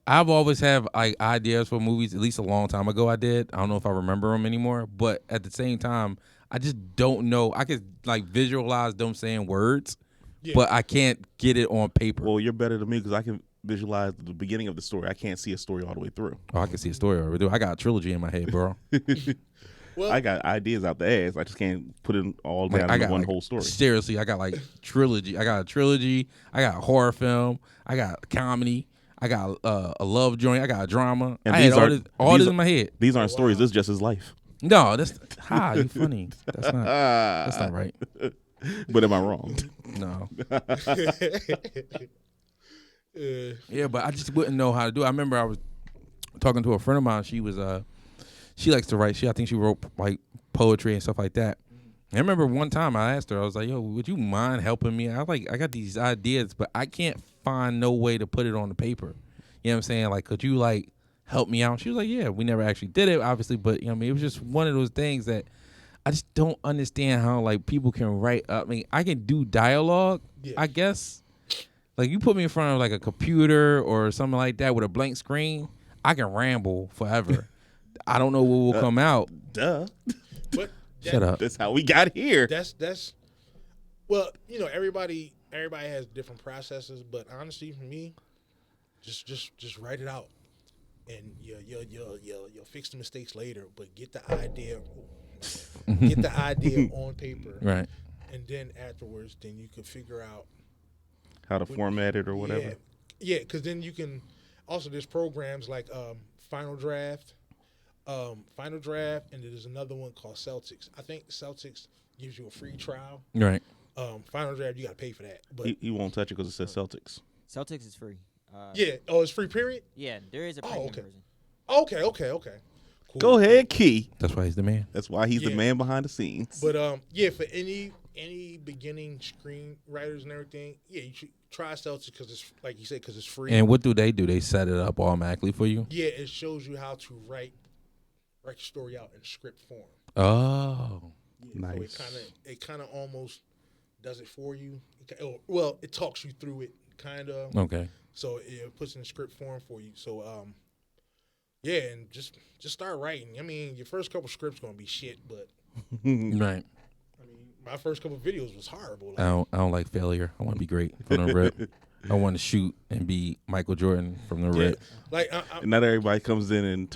I've always have like ideas for movies. At least a long time ago, I did. I don't know if I remember them anymore. But at the same time, I just don't know. I could like visualize them saying words, yeah. but I can't get it on paper. Well, you're better than me because I can visualize the beginning of the story. I can't see a story all the way through. Oh, I can see a story already. I got a trilogy in my head, bro. Well, I got ideas out the ass. I just can't put it all Like, down I in got one like, whole story. Seriously, I got like trilogy. I got a trilogy. I got a horror film. I got comedy. I got a love joint. I got a drama. And I these had are- all these this are- in my head. These aren't Wow. stories. This is just his life. No, that's you funny. That's not right. But am I wrong? No. uh, Yeah, but I just wouldn't know how to do it. I remember I was talking to a friend of mine. She was she likes to write. I think she wrote like poetry and stuff like that. And I remember one time I asked her, I was like, "Yo, would you mind helping me? I got these ideas, but I can't find no way to put it on the paper. You know what I'm saying? Like, could you like help me out?" She was like, "Yeah, we never actually did it, obviously, but you know, what I mean, it was just one of those things that I just don't understand how like people can write up. I mean, I can do dialogue, Yeah. I guess. Like you put me in front of like a computer or something like that with a blank screen, I can ramble forever. I don't know what will come out. Duh. but Shut up. That's how we got here. That's well, you know, everybody has different processes, but honestly, for me, just write it out, and you'll fix the mistakes later. But get the idea on paper, Right. and then afterwards, then you could figure out How to format it or whatever. Yeah, because then you can also there's programs like Final Draft, and there's another one called Celtics. I think Celtics gives you a free trial. Right. Final Draft, you got to pay for that. But He won't touch it because it says Celtics. Celtics is free. yeah, oh, it's free. Period. Yeah, there is a premium okay. version. Okay. Cool. Go ahead, Key. That's why he's the man. That's why he's the Yeah. man behind the scenes. But yeah, for any beginning screenwriters and everything, yeah, you should try Celtics because it's like you said, because it's free. And what do? They set it up automatically for you? Yeah, it shows you how to write your story out in script form. Oh. Yeah, Nice. So it kind of almost does it for you. Well, it talks you through it, kind of. Okay. So it puts it in script form for you. So yeah, and just start writing. I mean, your first couple scripts gonna be shit, but Right. I mean, my first couple videos was horrible. I don't like failure. I want to be great from the rip. I want to shoot and be Michael Jordan from the rip. Like Not everybody comes in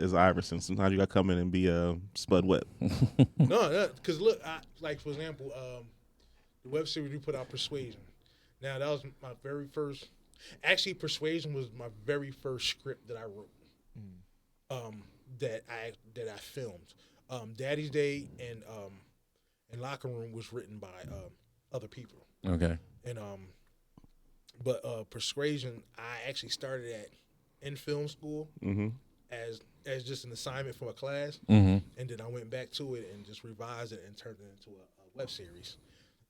as Iverson. Sometimes you got to come in and be Spud Webb. no, because look, like for example, the web series we put out, Persuasion. Now that was my very first. Actually, Persuasion was my very first script that I wrote. That I filmed. Daddy's Day and Locker Room was written by other people. Okay. And but Persuasion, I actually started in film school as just an assignment for a class, Mm-hmm. and then I went back to it and just revised it and turned it into a web series.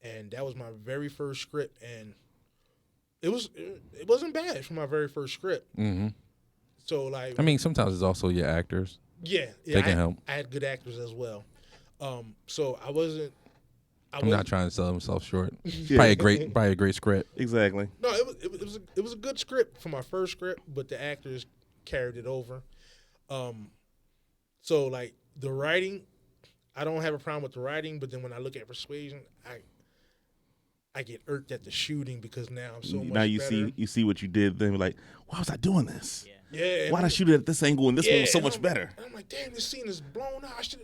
And that was my very first script, and it wasn't bad for my very first script. Mm-hmm. So like, I mean, sometimes it's also your actors. yeah, they can help. I had good actors as well. So I wasn't. I'm not trying to sell himself short. Probably a great script. Exactly. No, it was a good script for my first script, but the actors carried it over. So like the writing, I don't have a problem with the writing, but then when I look at Persuasion, I get irked at the shooting because now I'm so much Now you better. see what you did. Then you're like, why was I doing this? Yeah. Why did I shoot it at this angle and this one was so and much I'm- better? And I'm like, damn, this scene is blown out. I should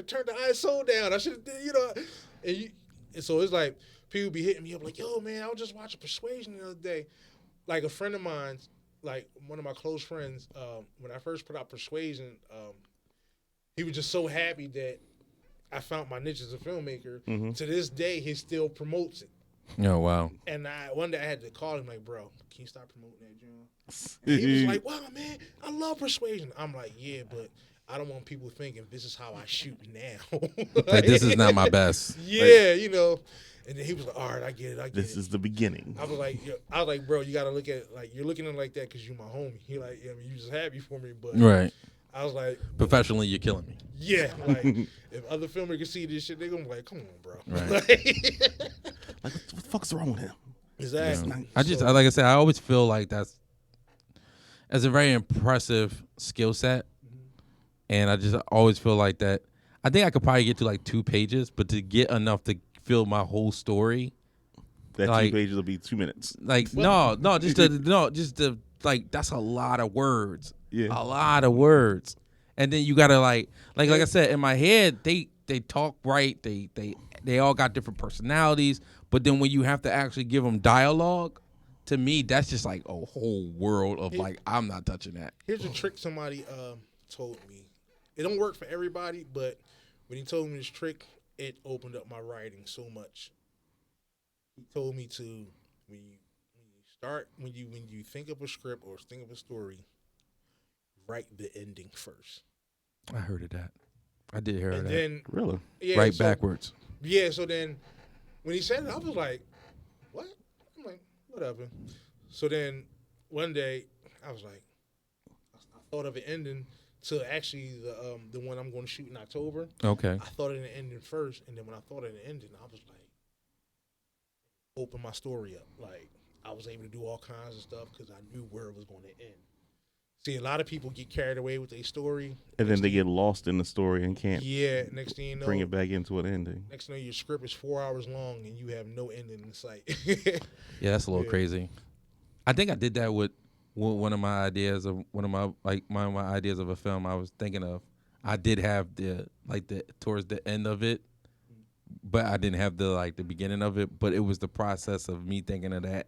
turn the ISO down. I should, and so it's like people be hitting me up like, yo, man, I was just watching Persuasion the other day. Like a friend of mine, like one of my close friends, when I first put out Persuasion, he was just so happy that I found my niche as a filmmaker. Mm-hmm. To this day, he still promotes it. Oh wow. And one day I had to call him like, bro, can you stop promoting that, John? And he was like, wow, man, I love Persuasion. I'm like, yeah, but I don't want people thinking this is how I shoot now. Like this is not my best. Yeah, you know. And then he was like, "All right, I get it. This is the beginning. I was like, bro, you gotta look at it like you're looking at it like that because you my homie. He like, yeah, I mean, you just happy for me, but Right. I was like, Professionally, you're killing me. yeah, like if other filmmakers see this shit, they gonna be like, come on, bro. Right. Like, what the fuck's wrong with him? Exactly. Yeah. I just, like I said, I always feel like that's a very impressive skill set, and I just always feel like that. I think I could probably get to like 2 pages, but to get enough to fill my whole story, That like, 2 pages will be 2 minutes. like just to like that's a lot of words. Yeah. A lot of words. And then you gotta like I said, in my head, they talk right, they all got different personalities, but then when you have to actually give them dialogue, to me that's just like a whole world of like, I'm not touching that. Here's a trick somebody told me. It don't work for everybody, but when he told me this trick, it opened up my writing so much. He told me to when you think of a script or think of a story, write the ending first. I heard of that. I did hear of And that. then Really? yeah, Right, so, backwards. Yeah, so then when he said it, I was like, what? I'm like, whatever. So then one day I was like, I thought of an ending to actually the one I'm going to shoot in October. Okay. I thought of an ending first, and then when I thought of an ending, I was like, open my story up. Like I was able to do all kinds of stuff because I knew where it was going to end. See, a lot of people get carried away with their story, And then they get lost in the story and can't next thing you know, bring it back into an ending. Next thing you know, your script is 4 hours long and you have no ending in sight. Yeah, that's a little crazy. I think I did that with one of my ideas of my ideas of a film I was thinking of. I did have the towards the end of it, but I didn't have the beginning of it. But it was the process of me thinking of that,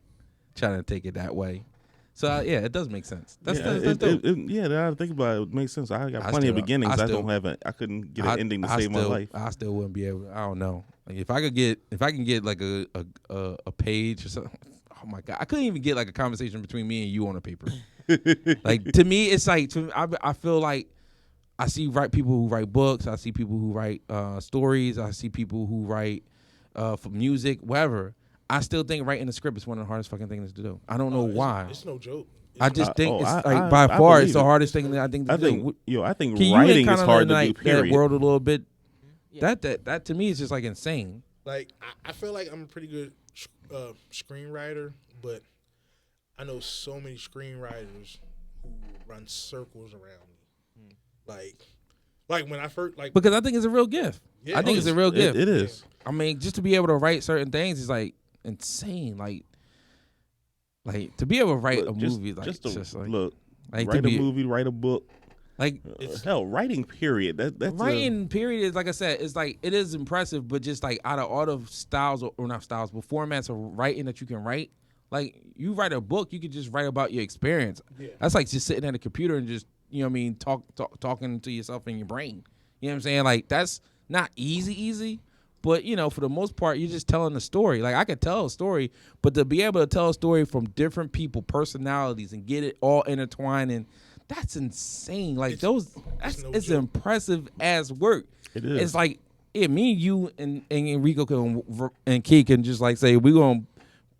trying to take it that way. So yeah, it does make sense. That's dope. Now I think about it, it makes sense. I got plenty of beginnings. I couldn't get an ending to save my life. I still wouldn't be able. I don't know. Like if I can get like a page or something. Oh my God, I couldn't even get like a conversation between me and you on a paper. Like to me, it's like I feel like I see people who write books. I see people who write stories. I see people who write for music, whatever. I still think writing a script is one of the hardest fucking things to do. I don't know why. It's no joke. I just think it's I by far it's the believe it. hardest thing that I think to do. I think Can writing you is hard to do. like Period. that world a little bit? Yeah. That to me is just like insane. Like I feel like I'm a pretty good screenwriter, but I know so many screenwriters who run circles around me. Like when I first Because I think it's a real gift. Yeah, I think it's a real gift. It is. I mean, just to be able to write certain things is like insane. Like to be able to write a movie, like just it's just like look, like write to be, a movie, write a book. Like Hell, writing period. That's writing period is, like I said, it's like it is impressive, but just like out of all the styles or not styles, but formats of writing that you can write, like you write a book, you could just write about your experience. Yeah. That's like just sitting at a computer and just, you know what I mean, talking to yourself in your brain. You know what I'm saying? Like that's not easy, but you know, for the most part, you're just telling a story. Like I could tell a story, but to be able to tell a story from different people, personalities, and get it all intertwined, and that's insane. Like it's impressive as work. It is. It's like me, you, and Rico and Key can just like say we're gonna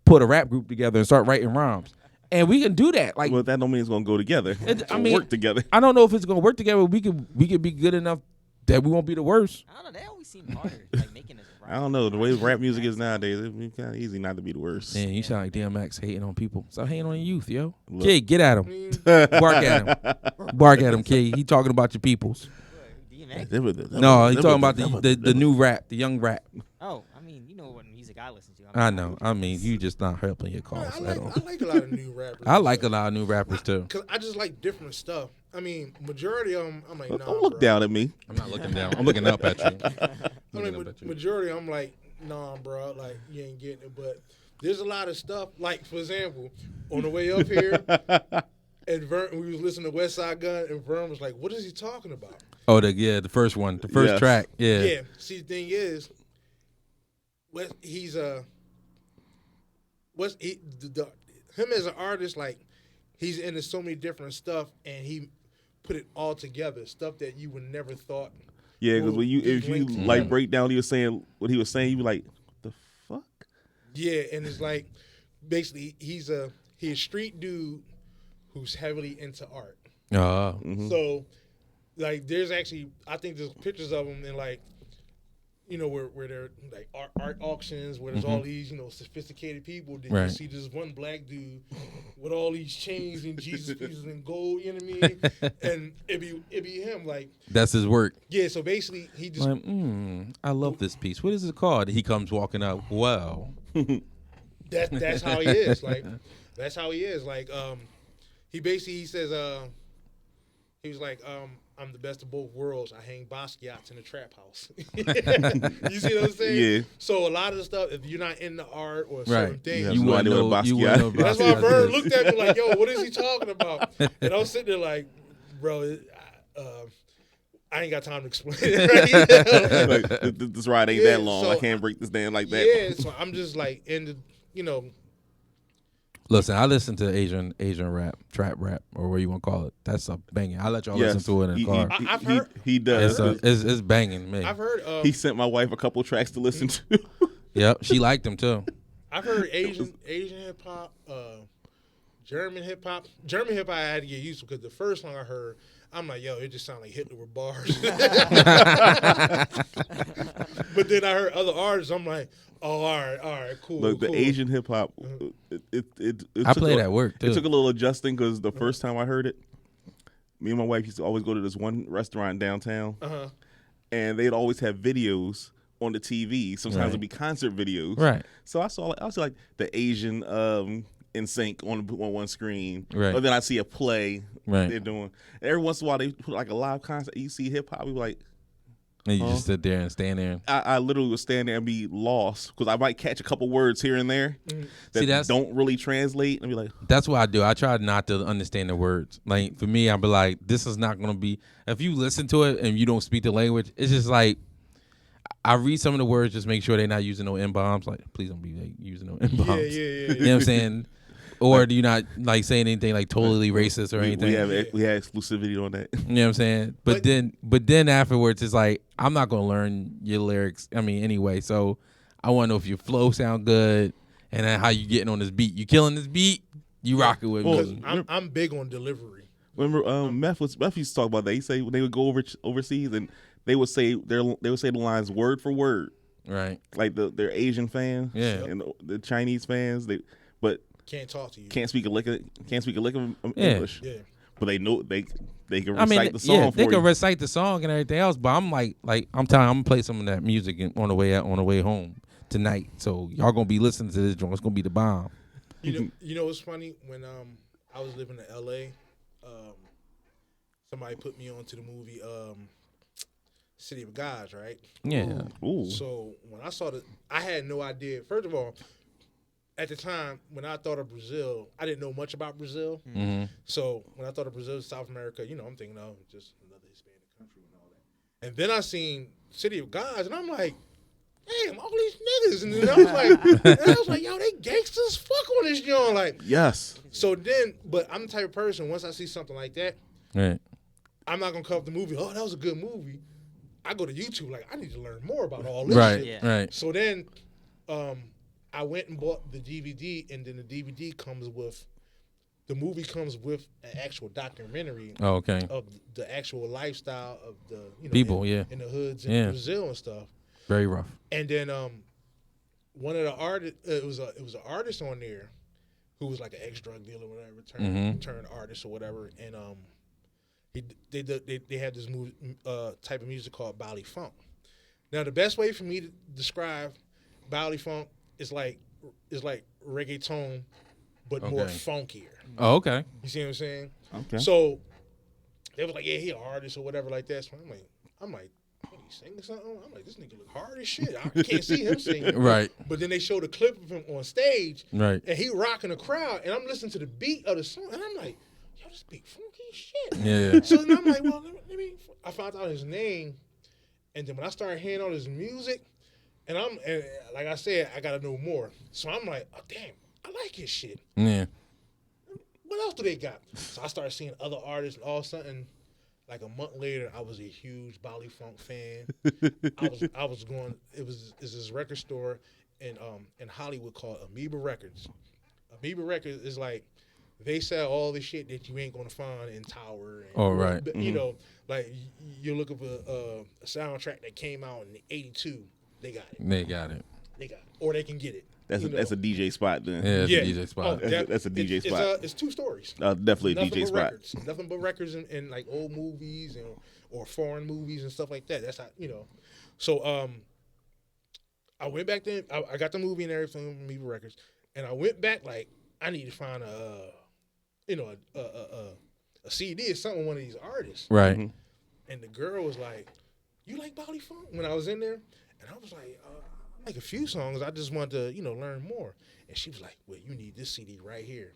put a rap group together and start writing rhymes, and we can do that. Like, well, that don't mean it's gonna go together. Work together. I don't know if it's gonna work together. But we could be good enough that we won't be the worst. I don't know. They always seem harder, like making it. I don't know. The way rap music is nowadays, it's kind of easy not to be the worst. Man, you sound like DMX hating on people. Stop hating on the youth, yo. Look. Kid, get at him. Bark at him. Bark at him, kid. He talking about your peoples. DMX? No, he talking about the new rap, the young rap. Oh, I mean, you know what music I listen to. I know. I mean, you just not helping your cause at all. I like a lot of new rappers. I like a lot of new rappers too. Cause I just like different stuff. I mean, majority of them, I'm like, nah, Don't look bro. down at me. I'm not looking down. I'm looking up at you. I mean, majority, I'm like, nah, bro, like you ain't getting it. But there's a lot of stuff. Like for example, on the way up here, and we was listening to West Side Gun, and Vern was like, "What is he talking about?" Oh, the first one, the first Yes. track. Yeah. Yeah. See, the thing is, him as an artist, like he's into so many different stuff, and he put it all together, stuff that you would never thought. Yeah, because if you like break down, what he was saying, you be like, what the fuck? Yeah, and it's like basically he's a street dude who's heavily into art. So like there's actually I think there's pictures of him in like where they're like art auctions where there's all these sophisticated people. Then you see this one black dude with all these chains and Jesus pieces and gold. You know what I mean? And it be him like that's his work. Yeah. So basically he just I love this piece. What is it called? He comes walking up. Wow. That's how he is. Like that's how he is. Like he says he was like I'm the best of both worlds. I hang Basquiat's in the trap house. You see what I'm saying? Yeah. So a lot of the stuff, if you're not into art or certain things, you wouldn't know Basquiat. That's why Vern looked at me like, "Yo, what is he talking about?" And I was sitting there like, "Bro, I ain't got time to explain it." Right? Like, this ride ain't that long. So, I can't break this down like that. Yeah, so I'm just like Listen, I listen to Asian rap, trap rap, or what you want to call it. That's a banging. I let y'all listen to it in the car. I've heard he does. It's banging, man. I've heard. He sent my wife a couple tracks to listen to. Yep, she liked them too. I've heard Asian hip hop, German hip hop. German hip hop I had to get used to because the first song I heard, I'm like, yo, it just sounded like Hitler with bars. But then I heard other artists, I'm like, oh, all right, cool. Look, the Asian hip hop, I played at work too. It took a little adjusting because the first time I heard it, me and my wife used to always go to this one restaurant downtown, and they'd always have videos on the TV. Sometimes it'd be concert videos. Right. So I saw like the Asian in sync on one screen. Right. Or then I see a play they're doing. And every once in a while they put like a live concert. You see hip hop, we like. And you just sit there and stand there. I literally would stand there and be lost because I might catch a couple words here and there that don't really translate and be like. That's what I do. I try not to understand the words. Like for me, I'll be like, this is not going to be. If you listen to it and you don't speak the language, it's just like I read some of the words, just make sure they're not using no N-bombs. Like, please don't be like, using no N-bombs. Yeah. You know what I'm saying? Or do you not like saying anything like totally racist or anything? We have exclusivity on that. You know what I'm saying? But then afterwards, it's like I'm not gonna learn your lyrics. I mean, anyway. So I want to know if your flow sound good and then how you getting on this beat. You killing this beat? You rocking with me? I'm big on delivery. Remember, Meth used to talk about that. He say when they would go overseas and they would say the lines word for word. Right. Like their Asian fans, and the Chinese fans, but can't talk to you. Can't speak a lick of English. Yeah. But they know they can recite the song. They can recite the song and everything else. But I'm like I'm gonna play some of that music on the way home tonight. So y'all gonna be listening to this joint. It's gonna be the bomb. You know what's funny? When I was living in LA, somebody put me on to the movie City of Gods, right? Yeah. Ooh. So when I saw I had no idea. First of all, at the time, when I thought of Brazil, I didn't know much about Brazil. Mm-hmm. So when I thought of Brazil, South America, I'm thinking, just another Hispanic country and all that. And then I seen City of Gods, and I'm like, damn, all these niggas. And then I was like, yo, they gangsters fuck on this joint. Like, yes. So then, but I'm the type of person, once I see something like that, right, I'm not going to cover the movie. Oh, that was a good movie. I go to YouTube, like, I need to learn more about all this shit. Yeah. Right. So then, I went and bought the DVD, and then the DVD the movie comes with an actual documentary of the actual lifestyle of the people, in the hoods in Brazil and stuff. Very rough. And then one of the artists, it was an artist on there who was like an ex-drug dealer or whatever, turned artist or whatever, and they had this type of music called Bali Funk. Now the best way for me to describe Bali Funk is like reggaeton, but more funkier. Oh, okay. You see what I'm saying? Okay. So they was like, yeah, he an artist or whatever like that. So I'm like, what, he singing something? I'm like, this nigga look hard as shit. I can't see him singing. Right. But then they showed a clip of him on stage. Right. And he rocking the crowd, and I'm listening to the beat of the song, and I'm like, yo, this beat funky as shit. Yeah. So then I'm like, well, let me. I found out his name, and then when I started hearing all his music, and like I said, I gotta know more. So I'm like, oh damn, I like his shit. Yeah. What else do they got? So I started seeing other artists, and all of a sudden, Like a month later, I was a huge Bolly Funk fan. I was going. It's this record store in Hollywood called Amoeba Records. Amoeba Records is like they sell all the shit that you ain't gonna find in Tower. And, Oh, right. You know, like you're looking for a soundtrack that came out in '82. They got it. They got it. Or they can get it. That's a DJ spot then. Yeah, it's a DJ spot. Oh, That's a DJ spot. It's 2 stories. Definitely a Nothing DJ but spot. records. Nothing but records in like old movies or foreign movies and stuff like that. That's how So I went back then. I got the movie and everything from Amoeba Records, and I went back like I need to find a CD or something with one of these artists. Right. Mm-hmm. And the girl was like, "You like Bolly Funk?" When I was in there, and I was like, "I like a few songs. I just wanted to learn more." And she was like, "Well, you need this CD right here,"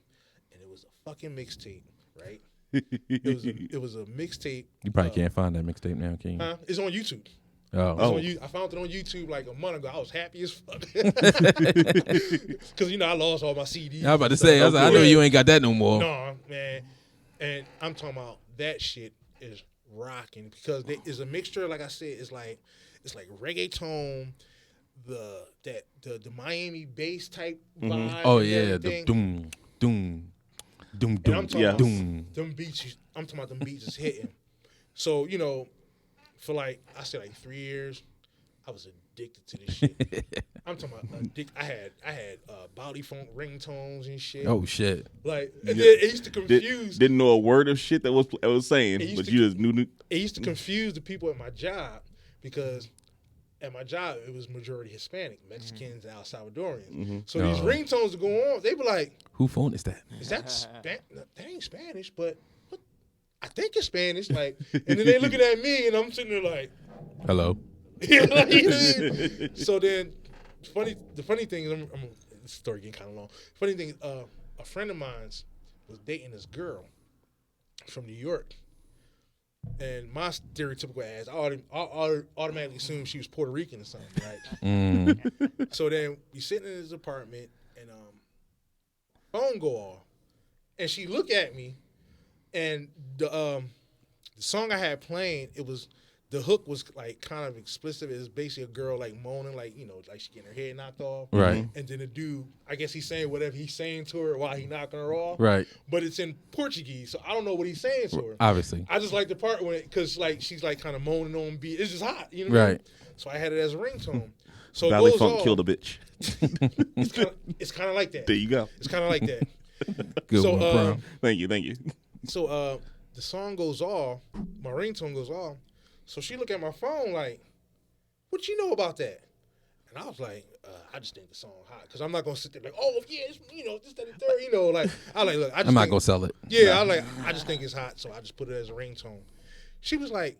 and it was a fucking mixtape, right? It was a mixtape. You probably can't find that mixtape now, can you? Huh? It's on YouTube. Oh. I found it on YouTube like a month ago. I was happy as fuck because I lost all my CDs. I was about to say, I know you ain't got that no more. No, man. And I'm talking about that shit is rocking because there is a mixture. Like I said, it's like reggaeton, the Miami bass type vibe. Oh and yeah, the everything. doom, doom, doom, And doom, I'm talking yeah. about doom. them beats. I'm talking about them beats is hitting. So for like I said, like 3 years, I was addicted to this shit. I'm talking about addicted. I had Bolly Funk ringtones and shit. Oh shit. Like it used to confuse. Didn't know a word of shit that was saying, It but used to- you just knew. It used to confuse the people at my job because at my job it was majority Hispanic, Mexicans, and El Salvadorians. So these ringtones would go on. They be like, Who phone is that? "Is that that ain't Spanish?" But what? I think it's Spanish. Like, and then they looking at me, and I'm sitting there like, Hello. you know what I mean? So then, the funny thing is, the story getting kind of long. Funny thing is, a friend of mine's was dating this girl from New York. And my stereotypical ass, I automatically assumed she was Puerto Rican or something, right? So then we sitting in his apartment, and phone go off, and she look at me, and the song I had playing, the hook was like kind of explicit. It was basically a girl like moaning, like like she getting her head knocked off, Right. And then the dude, I guess he's saying whatever he's saying to her while he knocking her off, Right. But it's in Portuguese, so I don't know what he's saying to her. Obviously. I just like the part when because like she's like kind of moaning on beat. It's just hot, you know what I mean? Right. So I had it as a ringtone. So it Valley goes Funk off. killed a bitch. It's kind of like that. There you go. It's kind of like that. Good So, one, bro. Thank you. So the song goes off, my ringtone goes off. So she look at my phone like, "What you know about that?" And I was like, "I just think the song hot because I'm not gonna sit there like, oh yeah, it's, this, that, and third, like I like look. I just I'm not think- gonna sell it. Yeah, I just think it's hot, so I just put it as a ringtone. She was like,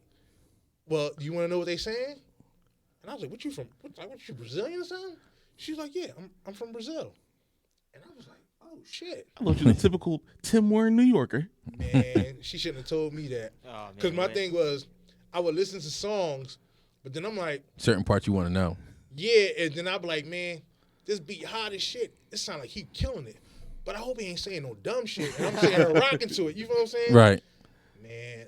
"Well, do you want to know what they saying?" And I was like, "What you from? What you Brazilian or something?" She's like, "Yeah, I'm from Brazil." And I was like, "Oh shit, I thought you were the typical Tim Warren New Yorker. man!" She shouldn't have told me that Oh, man, because my what? thing was I would listen to songs, but then I'm like, Certain parts you want to know. "Yeah," and then I'd be like, "Man, this beat hot as shit. It sound like he killing it." But I hope he ain't saying no dumb shit. And I'm saying her rocking to it. You know what I'm saying? Right. Man,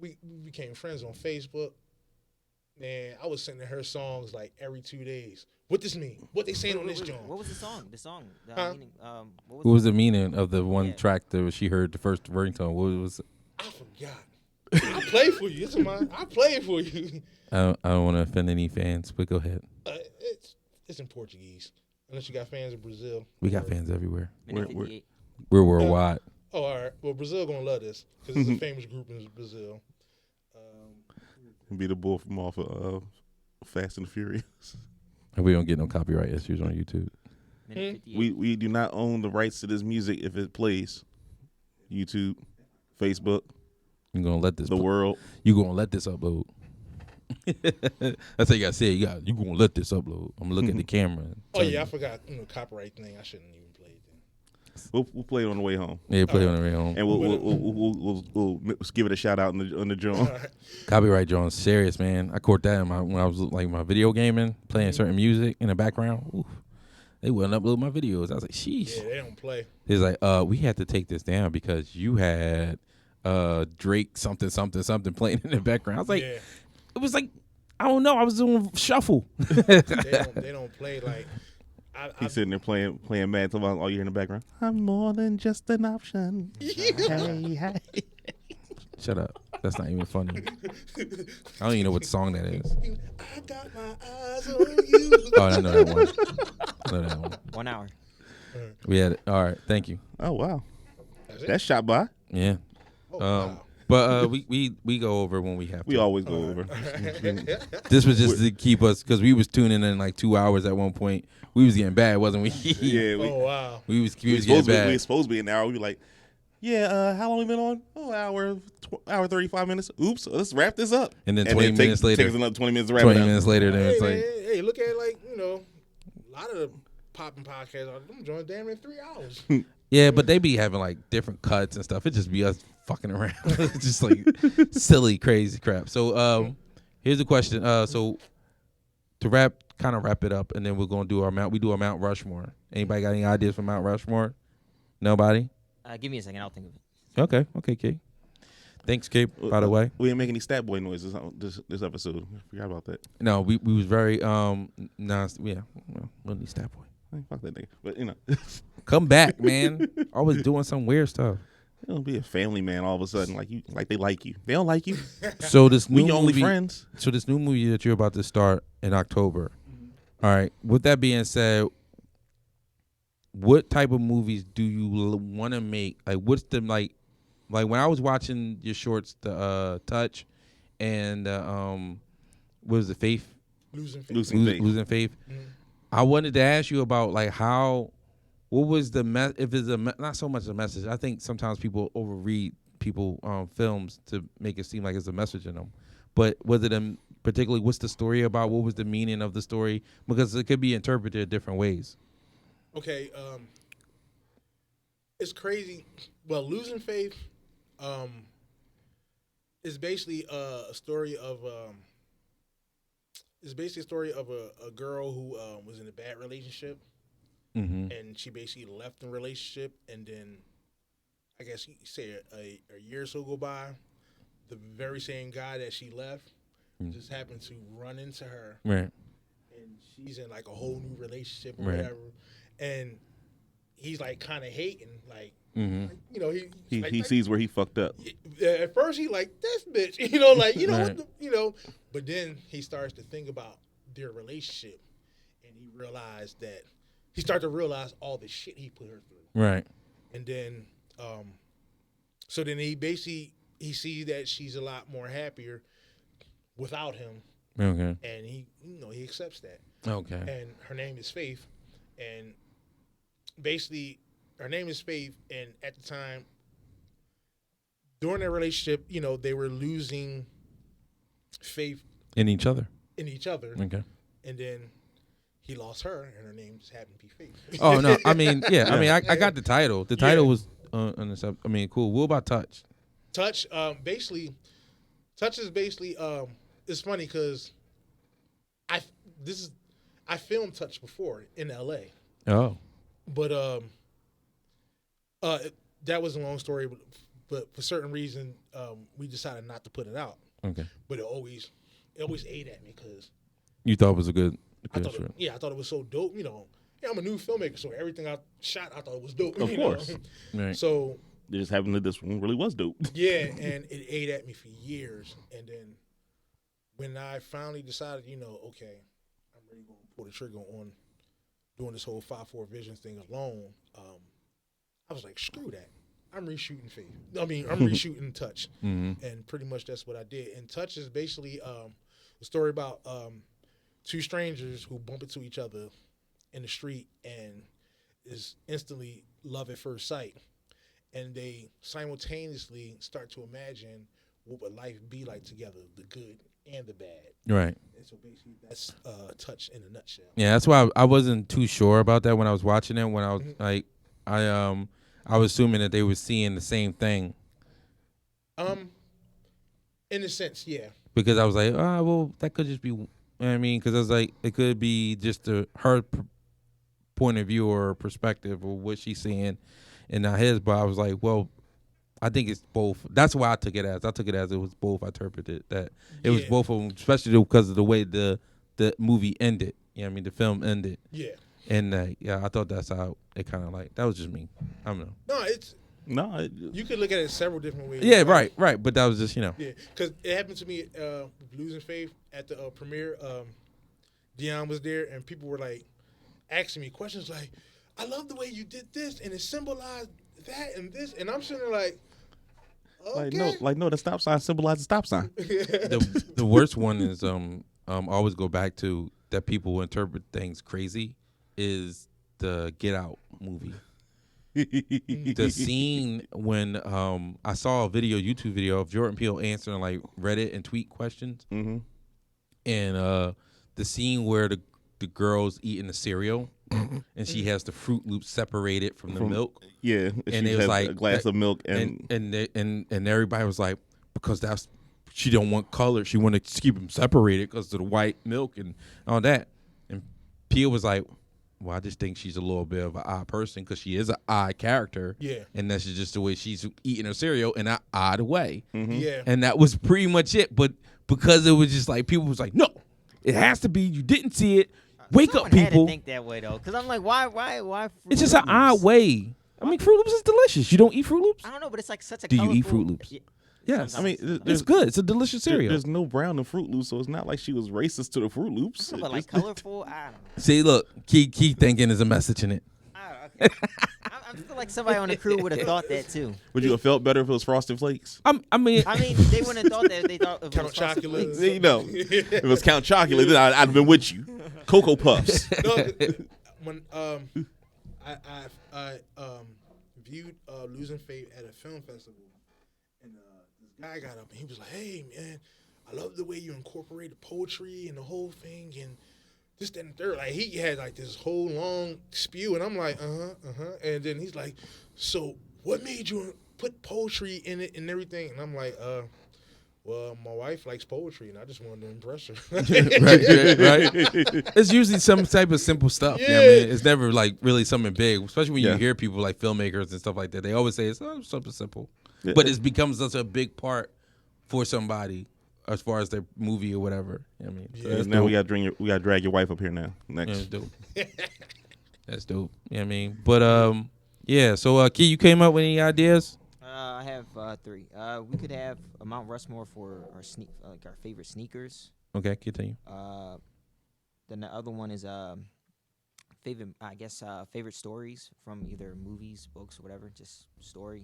we became friends on Facebook. Man, I was sending her songs like every 2 days. What this mean? What they saying on this joint? What was the song? The song. The Huh? meaning, what What was the meaning of the one Yeah. track that she heard the first ringtone? What was? I forgot. I play for you. It's mine. I play for you. I don't want to offend any fans, but go ahead. It's in Portuguese. Unless you got fans in Brazil. We got fans everywhere. Minute Where- 58. We're worldwide. Oh, all right. Well, Brazil gonna love this because it's a famous group in Brazil. Be the bull from off of Fast and the Furious. And we don't get no copyright issues on YouTube. Minute 58. We do not own the rights to this music if it plays. YouTube, Facebook, You gonna let this? the world. You gonna let this upload? That's how you gotta say it. You gonna let this upload? I'm gonna look at the camera. And Oh tell yeah, I you. forgot. Copyright thing. I shouldn't even play it then. We'll play it on the way home, Yeah, play on the way home. and we'll give it a shout out on the joint. All right. Copyright Jones, serious man. I caught that when I was like my video gaming, playing certain music in the background. Oof, they wouldn't upload my videos. I was like, sheesh. Yeah, they don't play. It's like, we had to take this down because you had Drake something playing in the background. I was like, Yeah. it was like, I don't know. I was doing shuffle. They don't play like. He's sitting there playing mad. Talking about all you hear in the background. I'm more than just an option. Hey. Shut up. That's not even funny. I don't even know what song that is. I got my eyes on you. Oh, I know that one. I know that one. 1 hour. We had it. All right. Thank you. Oh wow, That's it? that's shot by. Yeah. Oh, wow. But we go over when we have to. We always go over. This was just to keep us, because we was tuning in like 2 hours at one point. We was getting bad, wasn't we? Yeah, Oh wow. we was we getting bad. we supposed to be an hour. We were like, yeah, how long we been on? Oh, hour 35 minutes. Oops, let's wrap this up. And then 20 minutes later, takes another 20 minutes to wrap 20 it up. minutes later, then Hey, it's man, like, hey, look at it like, a lot of the popping podcasts are them joints damn near 3 hours. yeah, but they be having like different cuts and stuff. It just be us fucking around. It's just like silly, crazy crap. So here's the question. So to wrap it up, and then we're gonna do our Mount Rushmore. Anybody got any ideas for Mount Rushmore? Nobody? Give me a second. I'll think of it. Okay, Kate. Thanks, Kate. By the way, we didn't make any stat boy noises this episode. I forgot about that. no, we was very yeah, well, need Stat Boy. Hey, fuck that nigga. But Come back, man. Always doing some weird stuff. it'll be a family man all of a sudden. Like they like you. They don't like you. So this new We your only movie, friends. So this new movie that you're about to start in October. All right. With that being said, what type of movies do you want to make? Like, what's the like when I was watching your shorts, the Touch, and what was it, Faith? Losing faith. Losing Faith. Mhm. I wanted to ask you about like what was the if it's not so much a message. I think sometimes people overread films to make it seem like it's a message in them. But was it particularly what's the story about? What was the meaning of the story? Because it could be interpreted different ways. Okay, it's crazy. Well, Losing Faith is basically a story of a girl who was in a bad relationship, Mm-hmm. and she basically left the relationship, and then I guess you say a year or so go by, the very same guy that she left just happened to run into her, Right. and she's in like a whole new relationship or Right. whatever, and he's like kind of hating, like, Mm-hmm. like, He sees where he fucked up. at first he like this bitch, like Right. but then he starts to think about their relationship, and he started to realize all the shit he put her through, Right. and then so then he sees that she's a lot more happier without him, Okay. and he accepts that. Okay. And her name is Faith, and basically her name is Faith, and at the time during their relationship, they were losing faith In each other. in each other, Okay. and then he lost her, and her name just happened to be Faith. Oh no. I mean, yeah. I mean, I got the title. The title Yeah. was cool. What about Touch? Touch is basically it's funny because I filmed Touch before in LA, Oh. but that was a long story, but for certain reason we decided not to put it out. Okay. But it always ate at me because You thought it was a good I thought short. I thought it was so dope. Yeah, I'm a new filmmaker, so everything I shot I thought it was dope. Of course. Right. So It just happened that this one really was dope. yeah, and it ate at me for years, and then when I finally decided, okay, I'm really going to pull the trigger on doing this whole 5-4 Visions thing alone, I was like, screw that. I'm reshooting Faith. I'm reshooting Touch. Mm-hmm. And pretty much that's what I did. And Touch is basically a story about two strangers who bump into each other in the street and is instantly love at first sight. And they simultaneously start to imagine what would life be like together, the good and the bad. Right. And so basically that's Touch in a nutshell. Yeah, that's why I wasn't too sure about that when I was watching it. When I was like, I was assuming that they were seeing the same thing. In a sense, yeah. Because I was like, well, that could just be, because I was like, it could be just her point of view or perspective or what she's seeing and not his. But I was like, well, I think it's both. That's why I took it as. I took it as it was both. I interpreted that it was Yeah. both of them, especially because of the way the movie ended. You know what I mean? The film ended. Yeah. And yeah, I thought that's how it kind of like, that was just me. I don't know. No, it's No, you could look at it several different ways. Yeah, Like, right. But that was just, Yeah, because it happened to me with Losing Faith at the premiere. Dion was there, and people were like asking me questions like, "I love the way you did this, and it symbolized that and this," and I'm sitting there like, "Okay." no, the stop sign symbolizes stop sign. the worst one is I always go back to that people interpret things crazy is the Get Out movie. The scene when I saw a YouTube video of Jordan Peele answering like Reddit and tweet questions, Mm-hmm. and the scene where the girl's eating the cereal and she has the Fruit Loops separated from the milk. Yeah, And she it was has like a glass of milk and everybody was like, because that's, she don't want color, she wanted to keep them separated because of the white milk and all that. And Peele was like, well, I just think she's a little bit of an odd person because she is an odd character. Yeah. And that's just the way she's eating her cereal in an odd way. Mm-hmm. Yeah. And that was pretty much it. But because it was just like, people was like, no, it has to be, you didn't see it. Wake Someone up, had to people. think that way though, because I'm like, why? It's just an odd way. I mean, Fruit Loops is delicious. You don't eat Fruit Loops? I don't know, but it's like such a. Do you eat colorful- Fruit Loops? Yeah, Yes. I mean, It's good. It's a delicious cereal. There's no brown in Fruit Loops, so it's not like she was racist to the Fruit Loops. but like colorful. I don't know. See, look, keep thinking there's a message in it. Okay. I feel like somebody on the crew would have thought that too. Would you have felt better if it was Frosted Flakes? I mean, They wouldn't have thought that. They thought it Count was Frosted Chocolate. Flakes. You know, if it was Count Chocolate, then I'd have been with you. Cocoa Puffs. No, when I viewed Losing Faith at a film festival, and this guy got up and he was like, "Hey man, I love the way you incorporated poetry and the whole thing and this, that, and the third." Like he had like this whole long spew, and I'm like, and then he's like, "So what made you put poetry in it and everything?" And I'm like, well, my wife likes poetry, and I just wanted to impress her. right. It's usually some type of simple stuff. Yeah. You know what I mean? It's never like really something big, especially when you hear people like filmmakers and stuff like that. They always say it's something simple, but it becomes such a big part for somebody as far as their movie or whatever. You know what I mean? So Yeah, that's now dope. we gotta drag your wife up here now. Yeah, Next. that's dope. That's dope. You know what I mean? But yeah. So Key, you came up with any ideas? I have 3. We could have a Mount Rushmore for our our favorite sneakers. Okay, continue. Then the other one is favorite stories from either movies, books, or whatever. Just story,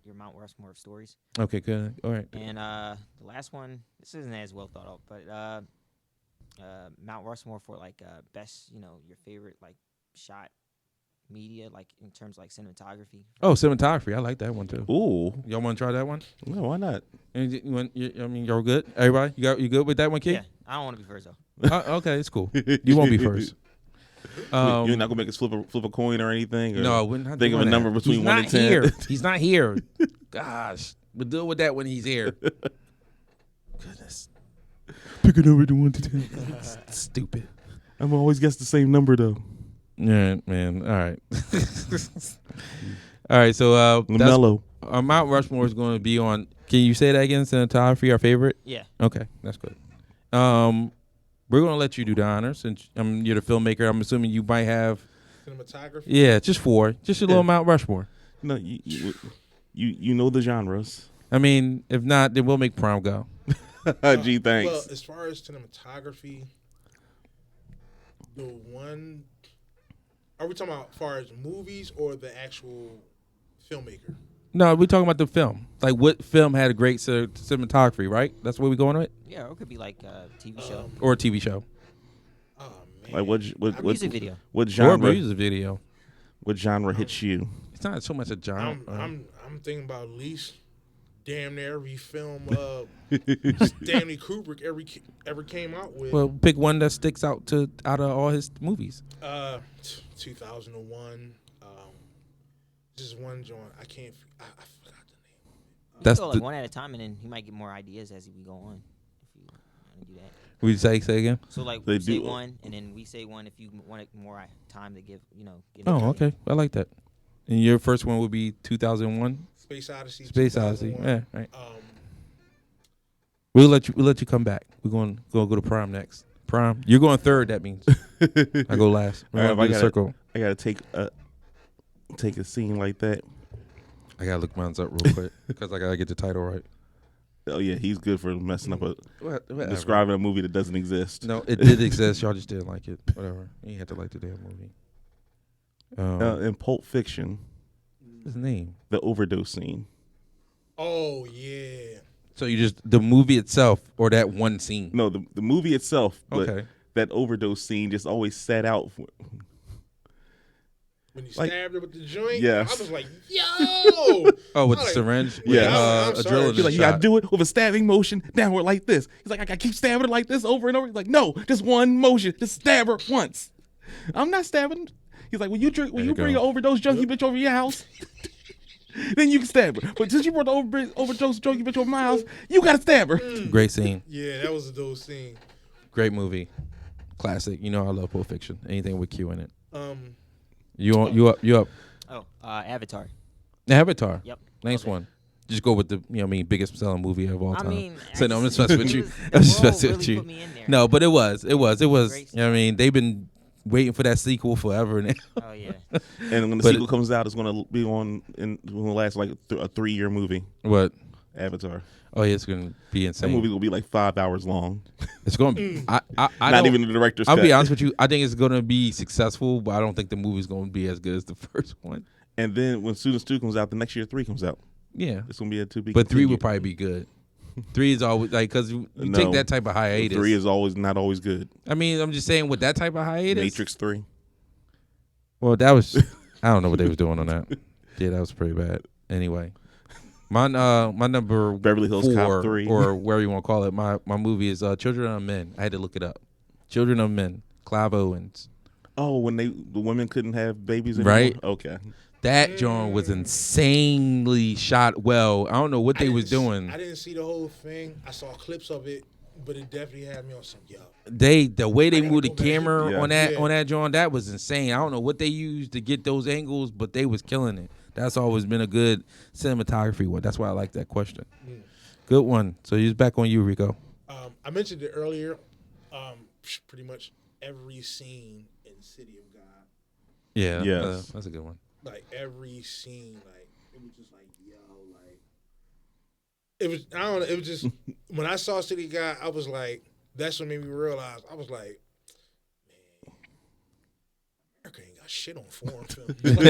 your Mount Rushmore of stories. Okay, good. All right. And the last one, this isn't as well thought out, but Mount Rushmore for like best, your favorite like shot media, like in terms of like cinematography. Oh, cinematography. I like that one too. Ooh, Y'all want to try that one? no, why not? I mean, you're good. Everybody, you good with that one, Key? Yeah, I don't want to be first though. Okay, it's cool. You won't be first. You're not gonna make us flip a coin or anything. Or No, we're not think of a doing number that. between He's 1 not and 10. Here. He's not here. Gosh, we'll deal with that when he's here. Goodness. Pick a number to 1 to 10. Stupid. I'm always guess the same number though. Yeah, man. All right. All right. So LaMelo. Mount Rushmore is going to be on. Can you say that again? Cinematography, our favorite. Yeah. Okay, that's good. We're going to let you do the honors since you're the filmmaker. I'm assuming you might have. Cinematography. Yeah, just 4, just a little Mount Rushmore. No, you know the genres. I mean, if not, then we'll make prom go. Gee, thanks. Well, as far as cinematography, the one. Are we talking about as far as movies or the actual filmmaker? No, we're talking about the film. Like, what film had a great cinematography, right? That's what we're going with? Yeah, or it could be like a TV show. Or a TV show. Oh man, Like what Music video. What Or a genre? music video. What genre hits you? It's not so much a genre. I'm thinking about at least damn near every film Stanley Kubrick ever came out with. Well, pick one that sticks out of all his movies. 2001. Just one joint. I forgot the name. You That's go the- like one at a time, and then he might get more ideas as we go on. If you want to do that. Would you say again? So like They we say do. one, and then we say one if you want more time to give. Get Oh, an idea. okay. I like that. And your first one would be 2001. Space Odyssey. Space Odyssey. 2001. Yeah, right. We'll let you come back. We're going to go to Prime next. Prime, you're going third. That means I go last. We're gonna do the circle. I gotta take a scene like that. I gotta look mine up real quick because I gotta get the title right. Oh yeah, he's good for messing up Whatever. describing a movie that doesn't exist. No, it did exist. Y'all just didn't like it. Whatever. You had to like the damn movie. In Pulp Fiction, What's his name? the overdose scene. Oh yeah. So you just the movie itself or that one scene? No, the movie itself. But Okay. that overdose scene just always sat out. When you Like- stabbed her with the joint, Yes. I was like, yo. Oh, with the Like, syringe? yeah. I'm With, sorry. adrenaline He's like, you shot. gotta do it with a stabbing motion downward like this. He's like, I gotta keep stabbing her like this over and over. He's like, no, just one motion, just stab her once. I'm not stabbing. He's like, when you There you bring go. an overdose junkie bitch over your house, then you can stab her. But since you brought the overdose junkie bitch over my house, you gotta stab her. Great scene. Yeah, that was a dope scene. Great movie. Classic. You know I love Pulp Fiction. Anything with Q in it. Um, You up. Oh, Avatar. Avatar. Yep. Nice Okay. one. Just go with the biggest selling movie of all I time. mean, So no, I'm just it messing with you. was- I'm just the world messing with really you. put me in there. No, but it was. Great You know what I stuff. mean? They've been waiting for that sequel forever now. Oh yeah. And when the But sequel comes out, it's gonna be gonna last like a 3-year movie. What? Avatar. Oh yeah, it's gonna be That insane. movie will be like 5 hours long. It's gonna be. I Not don't- even the director's I'll cut. be honest with you. I think it's gonna be successful, but I don't think the movie's gonna be as good as the first one. And then when Students 2 comes out, the next year 3 comes out. Yeah, It's gonna be a 2 but 3 would probably be good. 3 is always like because you No. take that type of hiatus. 3 is not always good. I mean, I'm just saying with that type of hiatus. Matrix 3. Well, that was. I don't know what they was doing on that. Yeah, that was pretty bad. Anyway, my number Beverly Hills 4 Cop 3. or whatever you want to call it. My movie is Children of Men. I had to look it up. Children of Men. Clive Owens. Oh, when the women couldn't have babies anymore? Right. Okay. That John was insanely shot well. I don't know what they was doing. I didn't see the whole thing. I saw clips of it, but it definitely had me on some yo. The way they I gotta moved the go back. camera Yeah. on that Yeah. on that John, that was insane. I don't know what they used to get those angles, but they was killing it. That's always been a good cinematography one. That's why I like that question. Good one. So he's back on you, Rico. I mentioned it earlier. Pretty much every scene in City of God, Yeah, Yes. that's a good one. like every scene, like it was just like yo, like it was. I don't know. It was just when I saw City of God, I was like, that's what made me realize. I was like, man, America ain't got shit on foreign film. When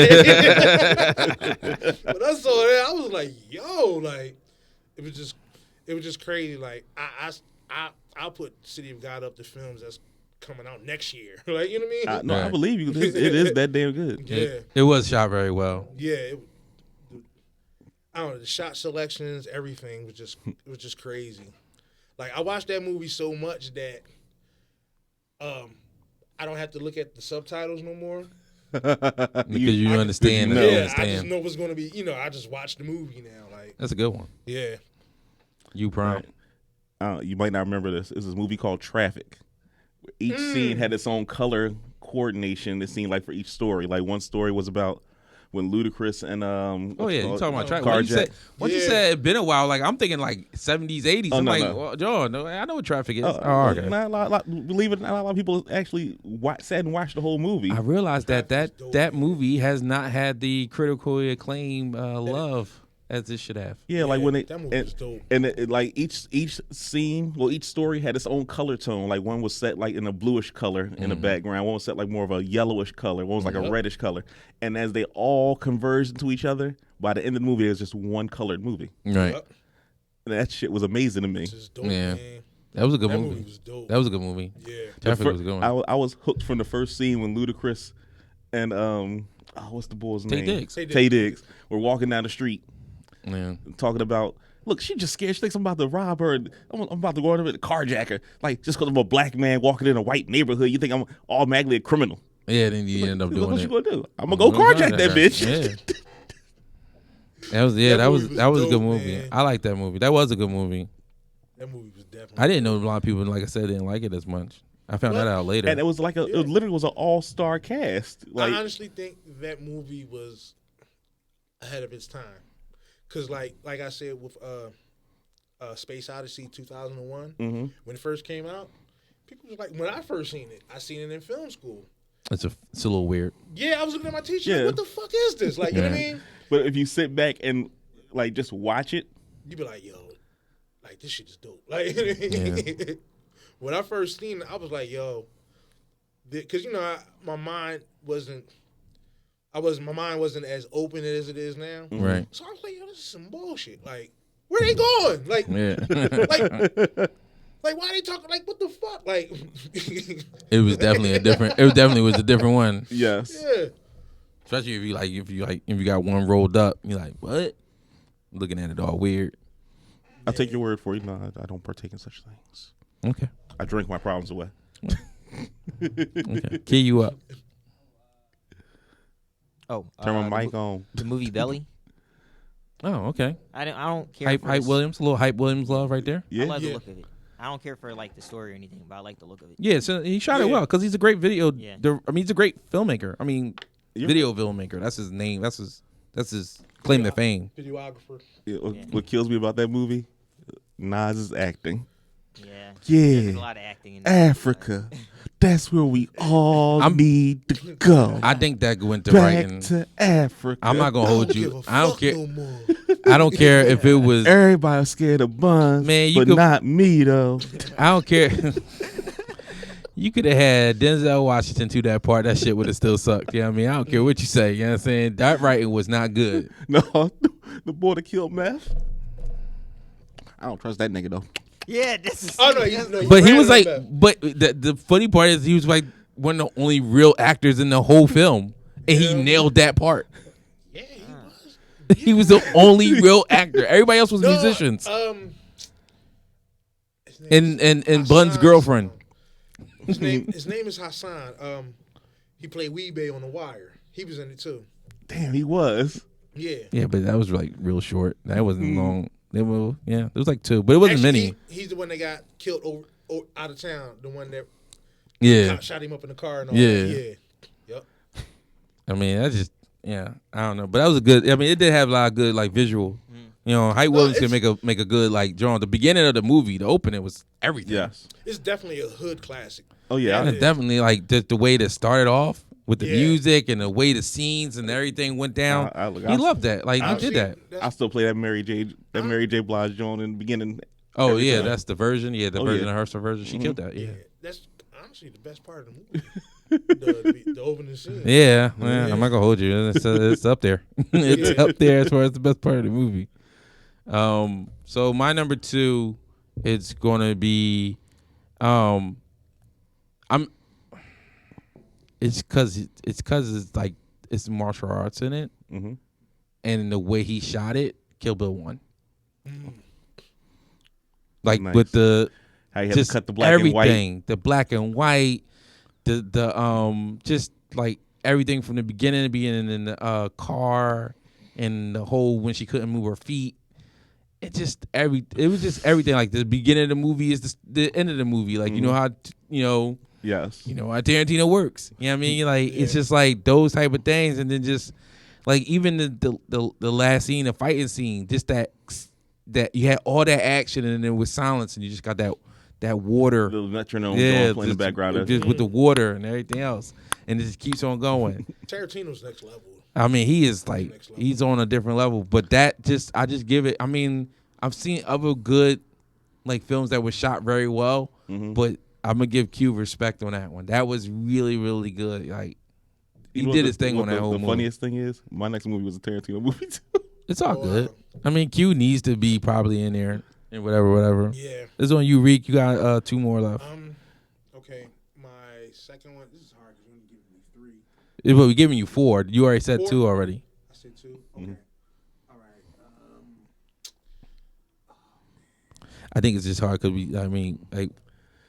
I saw that, I was like, yo, like it was just crazy. Like I'll put City of God up to films that's coming out next year. Like, you know what I mean? No, I Right. believe you. It is that damn good. Yeah. It was shot very well. Yeah. I don't know, the shot selections, everything was just crazy. Like I watched that movie so much that I don't have to look at the subtitles no more. Because you understand. know. You Yeah, I just understand. know what's gonna be. I just watch the movie now. Like, That's a good one. yeah. You Prime. You might not remember this. This is a movie called Traffic. Each scene had its own color coordination. It seemed like for each story. Like one story was about when Ludacris and Oh yeah, you talking about track? Carjack. Once you Yeah. said it been a while, like I'm thinking like 70s, 80s. Oh, I'm no, like, no. well, John, no, I know what traffic is. Oh, Okay. not a lot, believe it, not a lot of people actually sat and watched the whole movie. I realized that Traffic's dope, that man. movie has not had the critically acclaimed love as it should have. Yeah, like when it that movie was dope. and it, like each scene, well, each story had its own color tone. Like one was set like in a bluish color in the background. One was set like more of a yellowish color. One was like a reddish color. And as they all converged into each other, by the end of the movie, it was just one colored movie. Right. Yup. And that shit was amazing to me. It's just dope, Yeah. man. That was a good That movie. movie was dope. That was a good movie. Yeah. Traffic was a good one. I was hooked from the first scene when Ludacris and what's the boy's Tay name? Diggs. Tay Diggs were walking down the street Yeah. talking about, look, she just scared. She thinks I'm about to rob her. And I'm about to go over and carjack her. Like, just because I'm a black man walking in a white neighborhood, you think I'm automatically a criminal. Yeah, then you end up Look doing what it. you gonna do? I'm gonna go carjack that bitch. Yeah. That was that was a good dope, movie. man. I like that movie. That was a good movie. That movie was definitely. I didn't know a lot of people, like I said, didn't like it as much. I found that out later. And it was like it literally was an all-star cast. Like, I honestly think that movie was ahead of its time. Cause like I said with Space Odyssey 2001, when it first came out, people was like, when I first seen it, I seen it in film school. It's a little weird. Yeah, I was looking at my teacher like, what the fuck is this? Like, you know what I mean? But if you sit back and like just watch it, You be like, yo, like this shit is dope. Like when I first seen it, I was like, yo, because you know my mind wasn't as open as it is now. Right. So I was like, yo, this is some bullshit. Like, where they going? Like, like why they talking? Like, what the fuck? Like, It was definitely a different. It definitely was a different one. yes. yeah. Especially if you got one rolled up, you're like, what? Looking at it all weird. I'll take your word for it. No, I don't partake in such things. Okay. I drink my problems away. Okay. Key you up. Oh, Turn my mic on. The movie Belly. Oh, okay. I don't care. Hype for Williams, a little Hype Williams love right there. Yeah. I love the Yeah. look of it. I don't care for like the story or anything, but I like the look of it. Yeah, so he shot it well because he's a great video. Yeah. He's a great filmmaker. I mean, video filmmaker. That's his name. That's his claim to fame. Videographer. Yeah, what kills me about that movie? Nas' acting. Yeah. Yeah. There's a lot of acting in that. Africa. That's where we all need to go. I think that went to Back writing. to Africa. I'm not gonna hold Give you. a I don't fuck care. no more. I don't care if it was. Everybody was scared of buns, Man, you but could- not me though. I don't care. You could have had Denzel Washington to that part. That shit would have still sucked. You know what I mean? I don't care what you say. You know what I'm saying? That writing was not good. No, the boy that killed meth. I don't trust that nigga though. Yeah, this is. Oh no, But he was like, but the funny part is he was like one of the only real actors in the whole film, and he nailed that part. yeah, he was. He was the only real actor. Everybody else was No, musicians. His name And is Bun's Hassan. girlfriend. His name is Hassan. He played Weebay on The Wire. He was in it too. Damn, he was. Yeah. Yeah, but that was like real short. That wasn't long. It was like 2, but it wasn't Actually, many. He's the one that got killed over out of town. The one that Yeah, shot him up in the car and all Yeah. that. Yeah. Yep. I mean, I don't know, but that was a good. I mean, it did have a lot of good like visual. You know, Hype Williams can make a good like drawing. The beginning of the movie, the opening was everything. Yes. It's definitely a hood classic. Oh yeah. And definitely like the way that started off with the Yeah. music and the way the scenes and everything went down. He loved that. Like he did that. I still play that Mary J. Blige joint in the beginning. Oh every yeah, time. that's the version. Yeah, the Oh, version yeah. of her version. She killed that. Yeah. That's honestly the best part of the movie. the opening scene. Yeah, I'm not gonna hold you. It's up there. It's up there as far as the best part of the movie. So my number 2 is gonna be, it's cause it's like it's martial arts in it, and the way he shot it, Kill Bill 1. Like Nice. with the How you have just to cut the black everything, and white. the black and white, the just like everything from the beginning in the car, and the whole when she couldn't move her feet. It was just everything. Like the beginning of the movie is the end of the movie. Like you know how Yes. you know how Tarantino works. You know what I mean? Like it's just like those type of things, and then just like even the last scene, the fighting scene, just that you had all that action and then there was silence, and you just got that water. The metronome going playing in the background. just with the water and everything else, and it just keeps on going. Tarantino's next level. I mean, he is like he's on a different level. But I just give it. I mean, I've seen other good like films that were shot very well, but I'm gonna give Q respect on that one. That was really, really good. Like he did his thing on that whole movie. The funniest thing is, my next movie was a Tarantino movie too. It's all good. I mean, Q needs to be probably in there and whatever. Yeah. This on you, Reek. You got 2 more left. Okay. My second one. This is hard because you're only giving me 3. But we're giving you 4. You already said 4? 2 already. I said 2. Okay. All right. I think it's just hard because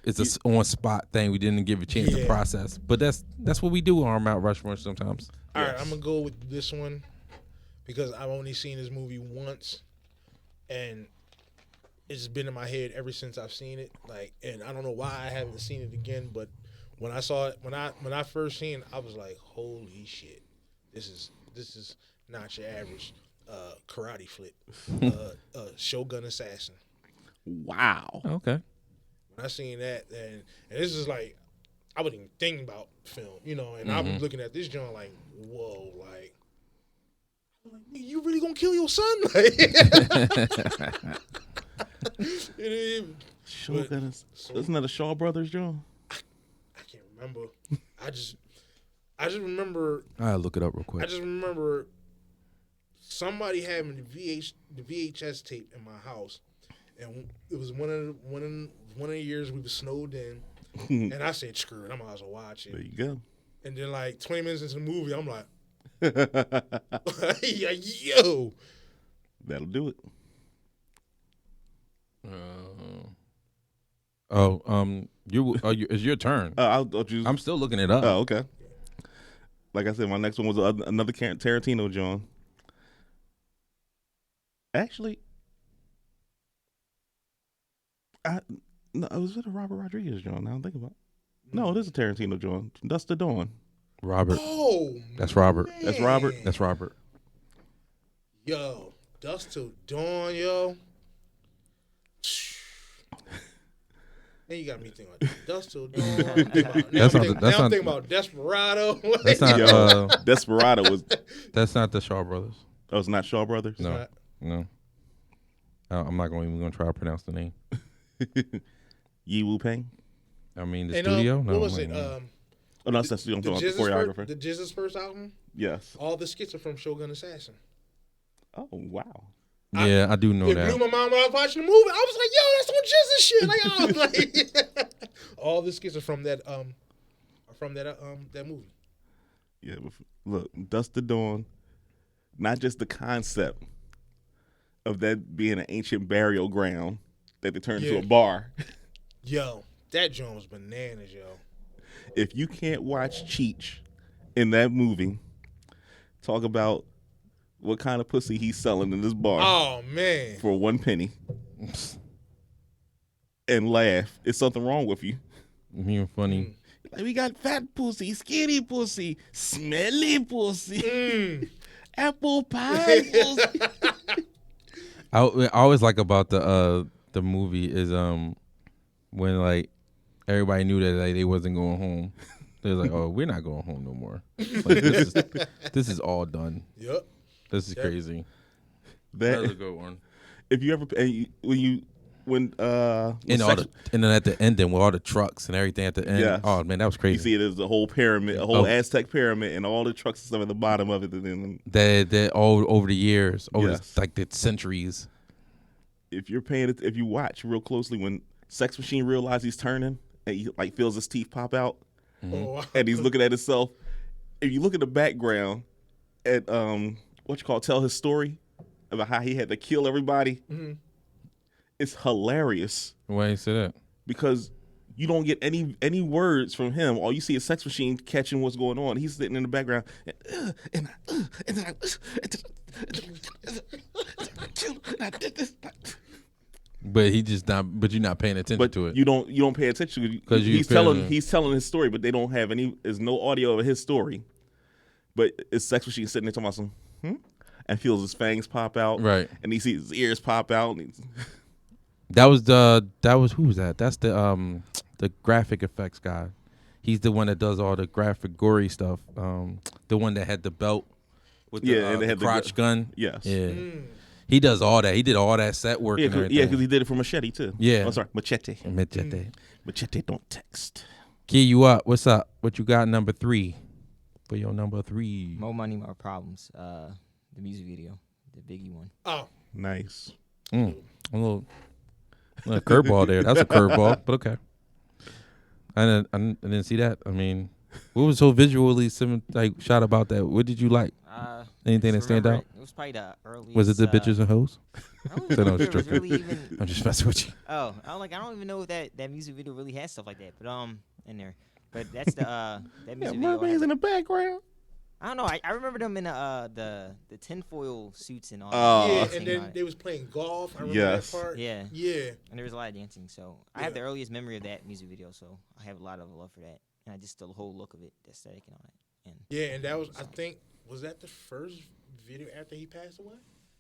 it's a on spot thing. We didn't give a chance to process, but that's what we do on Mount Rushmore sometimes. All right, I'm gonna go with this one because I've only seen this movie once, and it's been in my head ever since I've seen it. Like, and I don't know why I haven't seen it again, but when I saw it, when I first seen it, I was like, "Holy shit, this this is not your average karate flick. Shogun Assassin. Wow. Okay. When I seen that, and this is like, I wasn't even thinking about film, and I was looking at this joint like, whoa, like, you really gonna kill your son? Shogun. Isn't that a Shaw Brothers, John? I can't remember. I just remember. I'll look it up real quick. I just remember somebody having the VHS tape in my house, and it was one of the years we were snowed in, and I said, "Screw it, I might as well watch it." There you go. And then like 20 minutes into the movie, I'm like, yeah, "Yo, that'll do it." It's your turn. I'll choose. I'm still looking it up. Oh, okay. Like I said, my next one was another Tarantino, John. Actually, was it a Robert Rodriguez, John? Now I'm thinking about it. No, it is a Tarantino, John. Dust to Dawn. Robert. oh, That's Robert. man. That's Robert. That's Robert. Yo, Dust Till Dawn, yo." Then you got me thinking about Dust Till Dawn. Now I'm thinking about Desperado. That's not. Yo, Desperado was. That's not the Shaw Brothers. Oh, it's not Shaw Brothers. No. not. No. I'm not even going to try to pronounce the name. Yi Wu Peng. I mean, the And, studio. No, what was wait, it? no. Oh no, that's the choreographer. The Jizz's first album. Yes. All the skits are from Shogun Assassin. Oh wow. Yeah, I do know It that. blew my mind when I was watching the movie. I was like, "Yo, that's some Jizz's shit!" Like, I was like, all the skits are from that that movie. Yeah, but look, Dust to Dawn. Not just the concept of that being an ancient burial ground that they turned into a bar. Yo, that joint was bananas, yo. If you can't watch Cheech in that movie, talk about what kind of pussy he's selling in this bar Oh man, for 1 penny, and laugh, is something wrong with you. You're funny. Like, we got fat pussy, skinny pussy, smelly pussy, apple pie pussy. I always like about the movie is when like everybody knew that like, they wasn't going home. They was like, "Oh, we're not going home no more. Like, this is all done. Yep. This is crazy." That That's a good one. if you ever when And then at the ending with all the trucks and everything at the end. Yes. Oh man, that was you crazy. see it as a whole pyramid, a whole Aztec pyramid, and all the trucks and stuff at the bottom of it. And then That all over the years, over Yes. the centuries. if you watch real closely, when Sex Machine realizes he's turning and he like feels his teeth pop out, Oh, and he's looking at himself. If you look at the background at tell his story about how he had to kill everybody, it's hilarious Why you say that? because you don't get any words from him. All you see is Sex Machine catching what's going on. He's sitting in the background, and then I did this. But he just not. But you're not paying attention But to it. you don't pay attention because he's telling his story, but they don't have any. There's no audio of his story. But it's Sex Machine sitting there talking about some, and feels his fangs pop out, Right. and he sees his ears pop out. And That was who was that? That's the graphic effects guy. He's the one that does all the graphic gory stuff. The one that had the belt with Yeah, the, and they the had the crotch gun. yes, Yeah. He does all that. He did all that set work. yeah, and everything. because he did it for Machete too. Yeah. Oh, sorry, Machete. Machete. Machete don't text. Key, you up? What's up? What you got? Number 3 for your number 3. More Money, More Problems. The music video, the Biggie one. oh, Nice. A little curveball there. That's a curveball, but okay. I didn't see that. I mean, what was so visually shot about that? What did you like? Anything that Just stand remember out? It was probably the earliest. Was it the bitches and hoes? I don't So even no, know if it's there was true. really even. I'm just messing with you. Oh, I don't even know if that music video really has stuff like that. But in there. But that's the that Yeah, music video. mermaids has- in the background. I don't know. I remember them in the tinfoil suits and all. Oh. that yeah, dancing and then on it. they was playing golf. I remember Yes. that part. Yeah. Yeah. And there was a lot of dancing. So I have the earliest memory of that music video. So I have a lot of love for that. And I just the whole look of it, the aesthetic and all that. And Yeah, and that was, I think, Was that the first video after he passed away?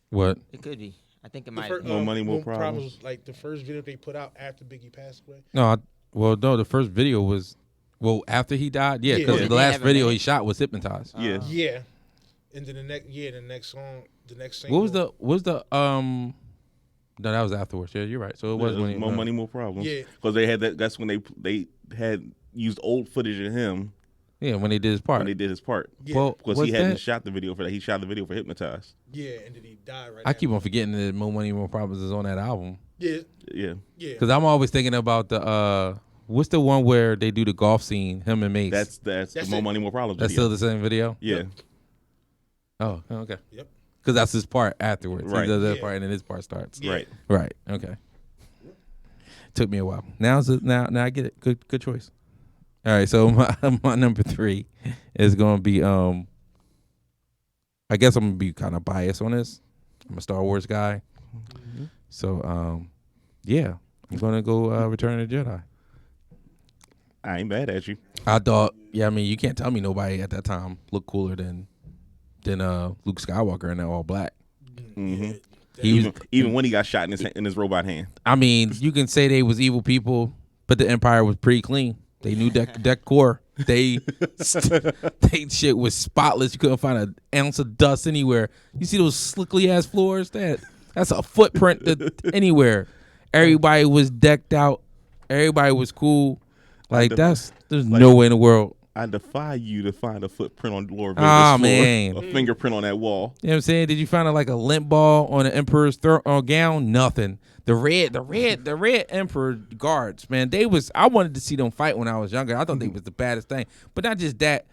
What? It could be. I think it The might. fir- More money, more problems. Was like the first video they put out after Biggie passed away. No, the first video was after he died. Yeah, Yeah. because Yeah. the last Have a video he minute. shot was Hypnotized. Yeah. Yeah, and then the next song, the next What single. was the No, that was afterwards. Yeah, you're right. So it was when he, more money, more problems. Yeah. Because they had that. That's when they had used old footage of him Yeah, when he did his part. when they did his part. Yeah, Well, Because was he hadn't that- shot the video for that. He shot the video for Hypnotized. yeah, and then he died right. I keep after. on forgetting that More Money, More Problems is on that album. Yeah, Yeah. yeah. Because I'm always thinking about the what's the one where they do the golf scene, him and Mace. That's That's the more it. money, more problems. That's still the same video. yeah. Yep. Oh, okay. Yep. Because that's his part afterwards. Right. He does that Yeah. part, and then his part starts. Yeah. Right. Right. Okay. Took me a while. Now I get it. Good choice. All right. So my number 3 is gonna be I guess I'm gonna be kind of biased on this. I'm a Star Wars guy. So yeah, I'm gonna go Return of the Jedi. I ain't mad at you. I thought, I mean, you can't tell me nobody at that time looked cooler than Luke Skywalker in that all black. Mm-hmm. He was, Even when he got shot in his robot hand. I mean, you can say they was evil people, but the Empire was pretty clean. They knew decor. They shit was spotless. You couldn't find an ounce of dust anywhere. You see those slickly ass floors? That's a footprint anywhere. Everybody was decked out. Everybody was cool. Like there's no way in the world. I defy you to find a footprint on Lord Vader's Oh, floor, man. a fingerprint on that wall. You know what I'm saying? Did you find like a lint ball on the Emperor's gown? Nothing. The red Emperor guards, man. I wanted to see them fight when I was younger. I thought they was the baddest thing. But not just that.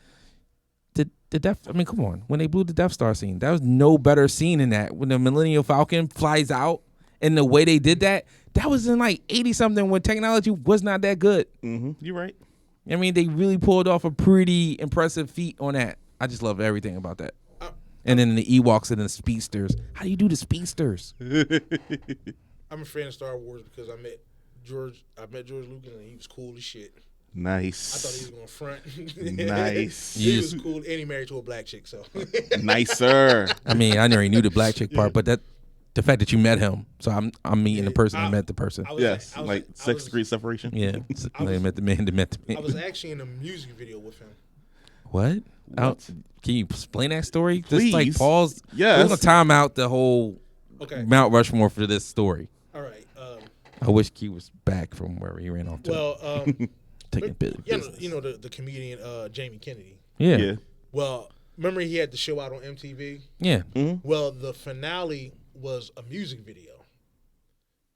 The Death. I mean, come on. When they blew the Death Star scene, that was no better scene than that. When the Millennium Falcon flies out and the way they did that was in like 80 something when technology was not that good. Mm-hmm. You're right. I mean, they really pulled off a pretty impressive feat on that. I just love everything about that. And then the Ewoks and the speedsters. How do you do the speedsters? I'm a fan of Star Wars because I met George Lucas and he was cool as shit. Nice. I thought he was gonna front. Nice. He was cool, and he married to a black chick. So Nicer. I mean, I never knew the black chick part, but the fact that you met him, so I'm meeting the person that met the person. Yes, like 6 degrees separation. Yeah, I met the man that met the man. I was actually in a music video with him. What? What? Can you explain that story? Please. Just like pause. Yes. We're gonna time out the whole Okay. Mount Rushmore for this story. All right. I wish Key was back from where he ran off to. Well, taking business. you know the comedian Jamie Kennedy. Yeah. Yeah. Well, remember he had the show out on MTV. Yeah. Well, the finale was a music video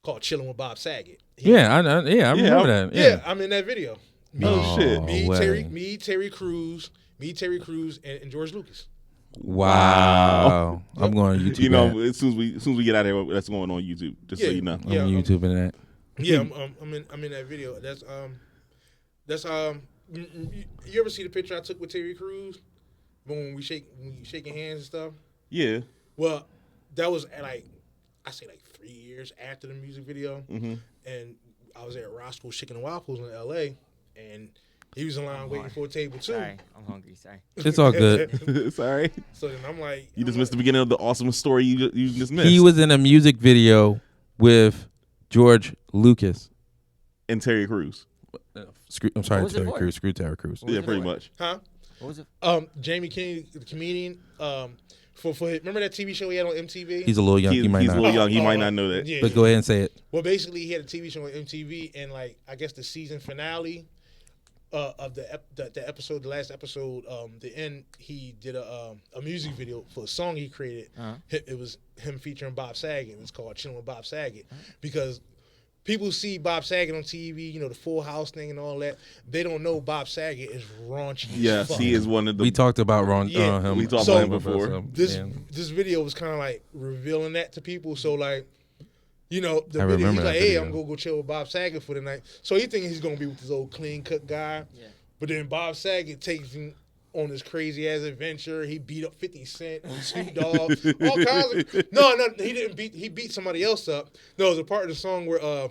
called "Chilling with Bob Saget." I remember that. Yeah, I'm in that video. Oh, shit. Me, Terry Crews, and George Lucas. Wow. I'm going on YouTube. You know, as soon as we get out of here, that's going on YouTube. Just so you know. I'm on YouTube in that. Yeah, I'm in that video. That's you ever see the picture I took with Terry Crews when we shaking hands and stuff? Yeah. Well, that was like 3 years after the music video, and I was at Roscoe's Chicken and Waffles in L.A. and he was in line waiting for a table too. Sorry, I'm hungry. Sorry. It's all good. Sorry. So then I'm like, You just missed the beginning of the awesome story you just missed. He was in a music video with George Lucas. and Terry Crews. I'm sorry, What was it Terry for? Crews. Screw Terry Crews. What was Yeah, it pretty for? much. huh? What was it? Jamie Kennedy, the comedian, for remember that TV show he had on MTV? He's a little young. He might He's not. a little young. He might not know that. Yeah, But go ahead and say it. Well, basically, he had a TV show on MTV, and like I guess the season finale of the episode, the last episode, the end, he did a music video for a song he created. It was him featuring Bob Saget. It's called "Chilling with Bob Saget" because people see Bob Saget on TV, you know, the Full House thing and all that. They don't know Bob Saget is raunchy. Yes, as fuck. he is one of the. We talked about Ron. Yeah. Him. We talked So- about him before. This video was kind of like revealing that to people. So like, you know, the I video, remember he's that like, hey, video. I'm gonna go chill with Bob Saget for the night. So he thinking he's gonna be with this old clean cut guy. Yeah. But then Bob Saget takes him on this crazy ass adventure. He beat up 50 Cent, Snoop Dogg, all kinds of. No, he didn't beat. He beat somebody else up. No, it was a part of the song where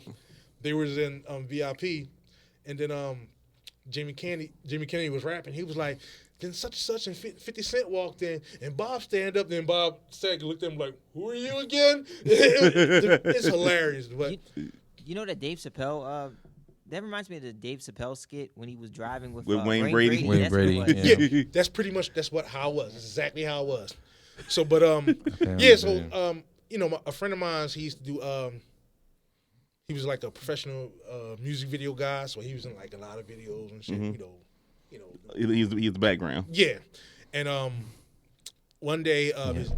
they was in VIP, and then Jimmy Kennedy was rapping. He was like, then such and such, and 50 Cent walked in, and Bob stand up, then Bob Saget looked at him like, who are you again? It's hilarious. But You know that Dave Chappelle, that reminds me of the Dave Chappelle skit when he was driving with Wayne Brady. Wayne That's what it Brady, was. yeah. that's pretty much how it was. That's exactly how it was. So, but Damn, yeah. So man. you know, a friend of mine, he used to do. He was like a professional music video guy, so he was in like a lot of videos and shit. You know. He's the background. Yeah, and one day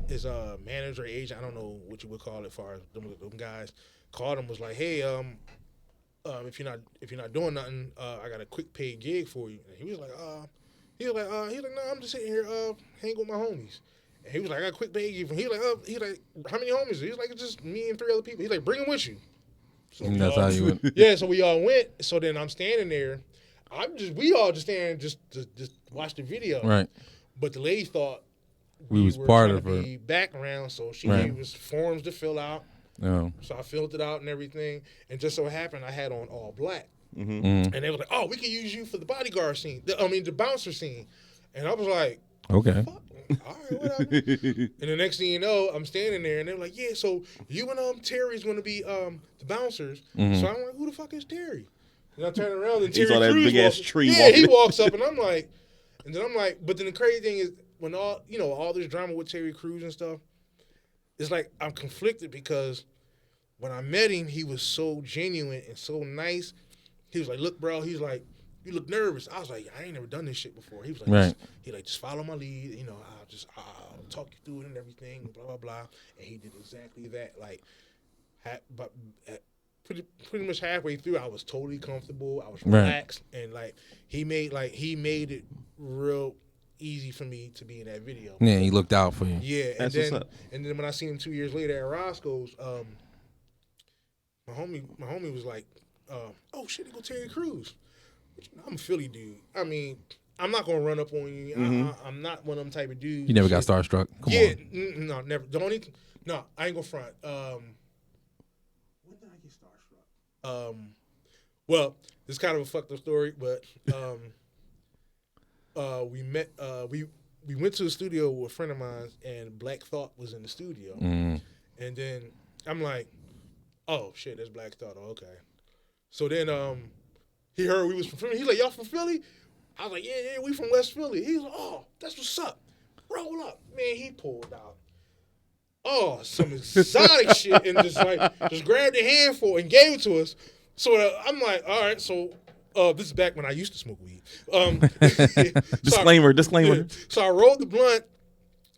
his manager or agent, I don't know what you would call it, as far as them guys, called him, was like, hey, if you're not doing nothing, I got a quick paid gig for you. And he was like, no, I'm just sitting here hanging with my homies. And he was like, I got a quick paid gig for you. He like, how many homies? He was like, it's just me and 3 other people. He's like, bring them with you. So And that's how you went. yeah, so we all went. So then I'm standing there. We all just standing just watch the video. Right. But the lady thought We was were part trying of to her. be background, so she Right. gave us forms to fill out. Oh. So I filled it out and everything. And just so happened I had on all black. Mm. And they were like, oh, we can use you for the bodyguard scene. The bouncer scene. And I was like, Okay. fuck. All right, whatever. And the next thing you know, I'm standing there, and they're like, "Yeah, so you and Terry's going to be the bouncers." So I'm like, "Who the fuck is Terry?" And I turn around, and He Terry saw that Crews big ass walks. tree Yeah, walking. he walks up, and I'm like, but then the crazy thing is, when all this drama with Terry Crews and stuff, it's like I'm conflicted because when I met him, he was so genuine and so nice. He was like, "Look, bro," he's like, "You look nervous." I was like, "I ain't never done this shit before." He was like, Right. just follow my lead. You know, I'll talk you through it and everything, blah blah blah. And he did exactly that. Like, pretty much halfway through, I was totally comfortable. I was Right. relaxed, and like he made it real easy for me to be in that video. Yeah, he looked out for you. Yeah, That's and what's then up. when I seen him 2 years later at Roscoe's, my homie was like, "Oh shit, they go Terry Crews." I'm a Philly dude. I mean, I'm not gonna run up on you. I'm not one of them type of dudes. You never got starstruck. Come Yeah, on. no, never. Don't even. No, I ain't gonna front. When did I get starstruck? Well, it's kind of a fucked up story, but we met. We went to the studio with a friend of mine, and Black Thought was in the studio, Mm. and then I'm like, "Oh shit, that's Black Thought." Oh, okay. So then he heard we was from Philly. He's like, "Y'all from Philly?" I was like, yeah, we from West Philly. He was like, "Oh, that's what's up. Roll up." Man, he pulled out some exotic shit and just grabbed a handful and gave it to us. So I'm like, all right, so this is back when I used to smoke weed. Disclaimer. Yeah. So I rolled the blunt,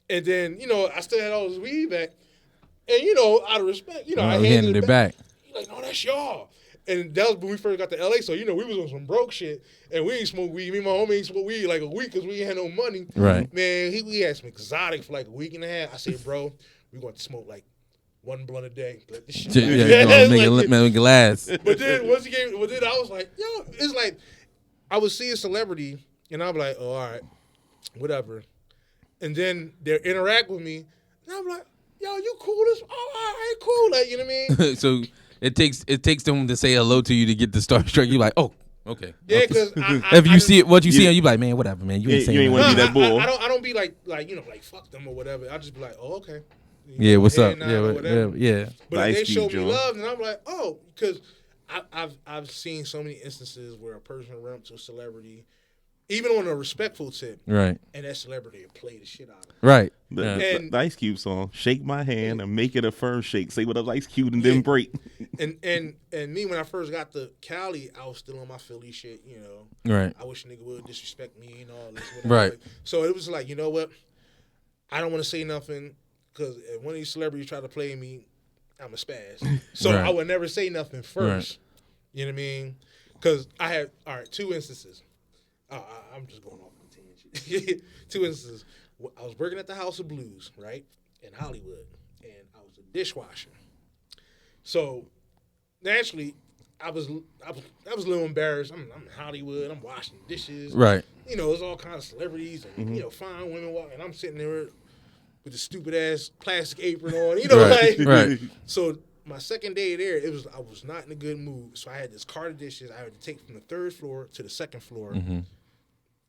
and then, I still had all this weed back. And, out of respect, I handed it back. He's like, "No, that's y'all." And that was when we first got to LA, so we was on some broke shit, and we ain't smoke weed. Me and my homie ain't smoke weed like a week because we ain't had no money. Right. Man, we had some exotic for like a week and a half. I said, "Bro, we going to smoke like one blunt a day." But this shit, Yeah, make it last. But then once he gave, then I was like, yo, it's like I would see a celebrity, and I'm like, "Oh, all right, whatever." And then they interact with me, and I'm like, "Yo, you cool as? Oh, all right, cool." Like, you know what I mean? So it takes them to say hello to you to get the starstruck. You like, oh, okay. Yeah, because If you see it, what you see, you be like, man, whatever, man. You ain't saying you ain't nothing. wanna be that bull. I don't be like fuck them or whatever. I just be like, "Oh, okay." Yeah, what's up? Head nod or whatever. Yeah. But Nice if they show cube, me John. love, and I'm like, "Oh," because I've seen so many instances where a person run up to a celebrity, even on a respectful tip, Right. and that celebrity will play the shit out of it. Right. The Ice Cube song, "Shake My Hand and Make It a Firm Shake." Say what up, Ice Cube, and then break. And me, when I first got to Cali, I was still on my Philly shit, Right. I wish a nigga would disrespect me and all this. Whatever. Right. So it was like, you know what? I don't want to say nothing because if one of these celebrities try to play me, I'm a spaz. So Right. I would never say nothing first. Right. You know what I mean? Because I had, all right, 2 instances. I'm just going off on a tangent. 2 instances. I was working at the House of Blues, right, in Hollywood, and I was a dishwasher. So naturally, I was a little embarrassed. I'm in Hollywood. I'm washing dishes. Right. There's all kinds of celebrities and fine women walking. And I'm sitting there with the stupid ass plastic apron on. Right. like Right. So my second day there, I was not in a good mood. So I had this cart of dishes I had to take from the 3rd floor to the 2nd floor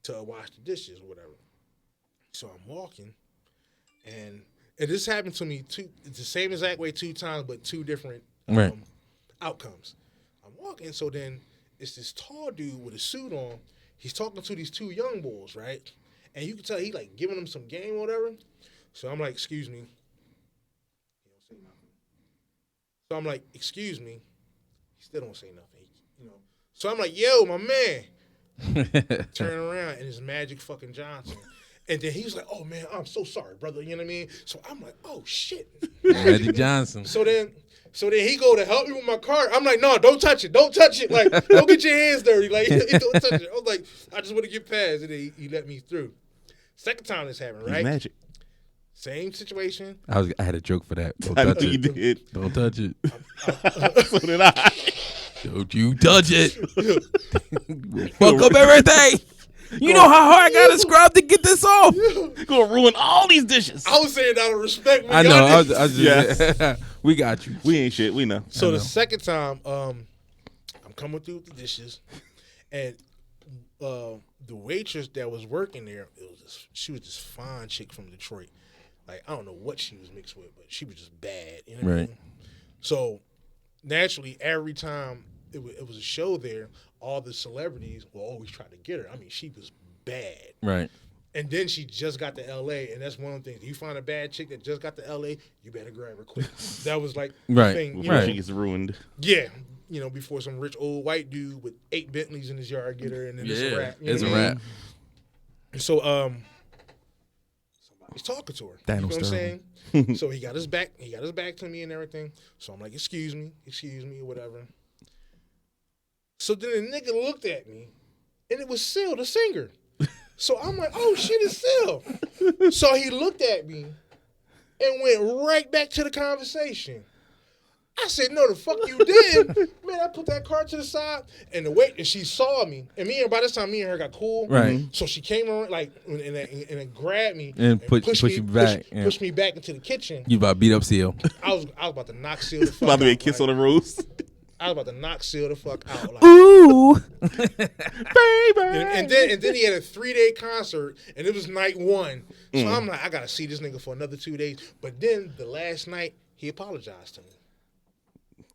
to wash the dishes or whatever. So I'm walking, and this happened to me it's the same exact way 2 times, but 2 different Right. outcomes. I'm walking, so then it's this tall dude with a suit on. He's talking to these 2 young boys, right? And you can tell he like giving them some game or whatever. So I'm like, excuse me. He don't say nothing. So I'm like, excuse me. He still don't say nothing. So I'm like, yo, my man. Turn around and it's Magic fucking Johnson. And then he was like, oh man, I'm so sorry, brother. You know what I mean? So I'm like, oh shit. Magic Johnson. So then he go to help me with my car. I'm like, no, don't touch it. Don't touch it. Like, don't get your hands dirty. Like, don't touch it. I was like, I just want to get past. And then he let me through. Second time this happened, right? He's magic. Same situation. I had a joke for that. Don't I touch knew you it. did. Don't touch it. So did I. Don't you touch it. We'll fuck up everything. You know how hard I gotta scrub to get this off. Gonna ruin all these dishes. I was saying out of respect. I know. I was just, Yes. we got you. We ain't shit. We know. So I the know. second time, I'm coming through with the dishes, and the waitress that was working there, she was this fine chick from Detroit. Like, I don't know what she was mixed with, but she was just bad. You know what I Right. mean? So naturally, every time it was a show there, all the celebrities will always try to get her. I mean, she was bad. Right. And then she just got to L.A., and that's one of the things. You find a bad chick that just got to L.A., you better grab her quick. That was like the Right. thing. You Before know? Right. she gets ruined. Yeah. Before some rich old white dude with 8 Bentleys in his yard get her, and then it's a wrap. You know It's a what I mean? wrap. So, somebody's talking to her. You know what I'm saying? So he got his back to me and everything. So I'm like, excuse me, or whatever. So then the nigga looked at me, and it was Seal, the singer. So I'm like, oh shit, it's Seal. So he looked at me and went right back to the conversation. I said, no, the fuck you did. Man, I put that car to the side, and she saw me. And by this time, me and her got cool. Right. So she came around, like, and grabbed me. And push pushed you back, yeah. Pushed me back into the kitchen. You about to beat up Seal. I was about to knock Seal the fuck About to be a out, kiss like, on the rose. I was about to knock Seal the fuck out. Like, Ooh. Baby. and then he had a 3-day concert, and it was night 1. So I'm like, I got to see this nigga for another 2 days. But then the last night, he apologized to me.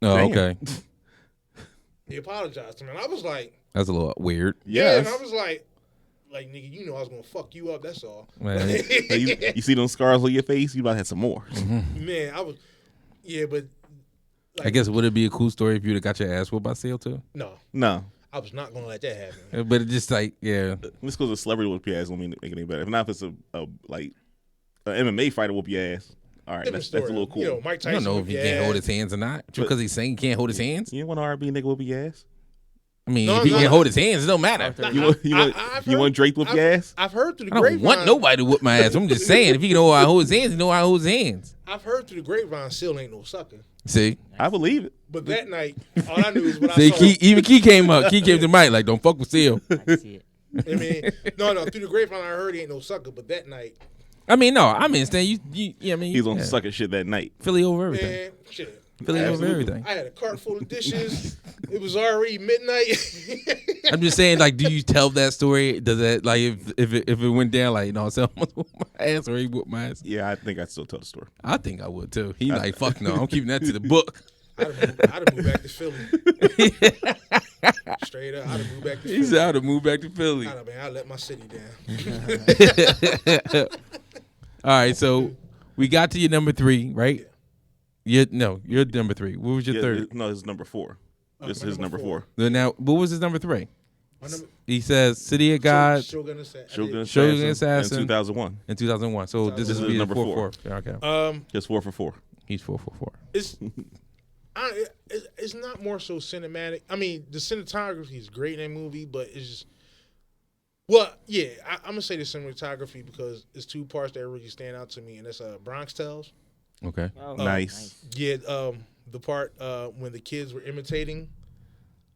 Oh, Damn. okay. He apologized to me. And I was like, That's a little weird. yeah. And Yes. I was like, nigga, you know I was going to fuck you up. That's all. Man. Like, you see those scars on your face? You about to have some more. Man, but I guess would it be a cool story if you'd have got your ass whooped by Seal too? no, No. I was not going to let that happen. But it just like, yeah. Just because a celebrity whoop your ass don't mean make it any better. If not, if it's a MMA fighter whoop your ass. All right, Different that's a story. little cool. You know, Mike I Tyson. don't know if he can't hold his hands or not. Because he's saying he can't hold his hands. You ain't want an R&B nigga whoop your ass? I mean, No, if he no. can't hold his hands, it don't matter. You want Drake whoop your ass? I've heard through the I don't grapevine. want nobody to whip my ass. I'm just saying, if he can know how to hold his hands, he know how to hold his hands. I've heard through the grapevine Seal ain't no sucker. See? I believe it. But that night, all I knew is what See, I saw. even Key came up. Key came to the mic like, don't fuck with Seal. I can see it. I mean, no, through the grapevine I heard he ain't no sucker. But that night, I mean, no, I mean, Stan, I mean, He's on yeah. sucker shit that night. Philly over everything. man, shit. Philly over Absolutely. everything. I had a cart full of dishes. It was already midnight. I'm just saying, like, do you tell that story? Does that, like, if it went down, like, no, so I'm gonna whoop my ass or he whooped my ass? Yeah, I think I'd still tell the story. I think I would too. He like, fuck no, I'm keeping that to the book. I'd have moved back to Philly. Straight up, I'd have moved back to He Philly. said I'd have moved back to Philly. I let my city down. All right, so we got to your number 3, right? You're number 3. What was your Yeah, third? No, it's number 4. This my is number number 4. Then now, what was his number 3? My number- He says City of God Shogun Assassin. Shogun Shogun Assassin Assassin. in 2001. in 2001. So this This is is be number the 4. 4. Okay. Just 4 for 4. He's 4 for 4. It's not more so cinematic. I mean, the cinematography is great in that movie, but it's just, well, yeah, I'm gonna say the cinematography because it's 2 parts that really stand out to me, and that's Bronx Tales. Okay. Oh, Nice. Yeah, the part when the kids were imitating,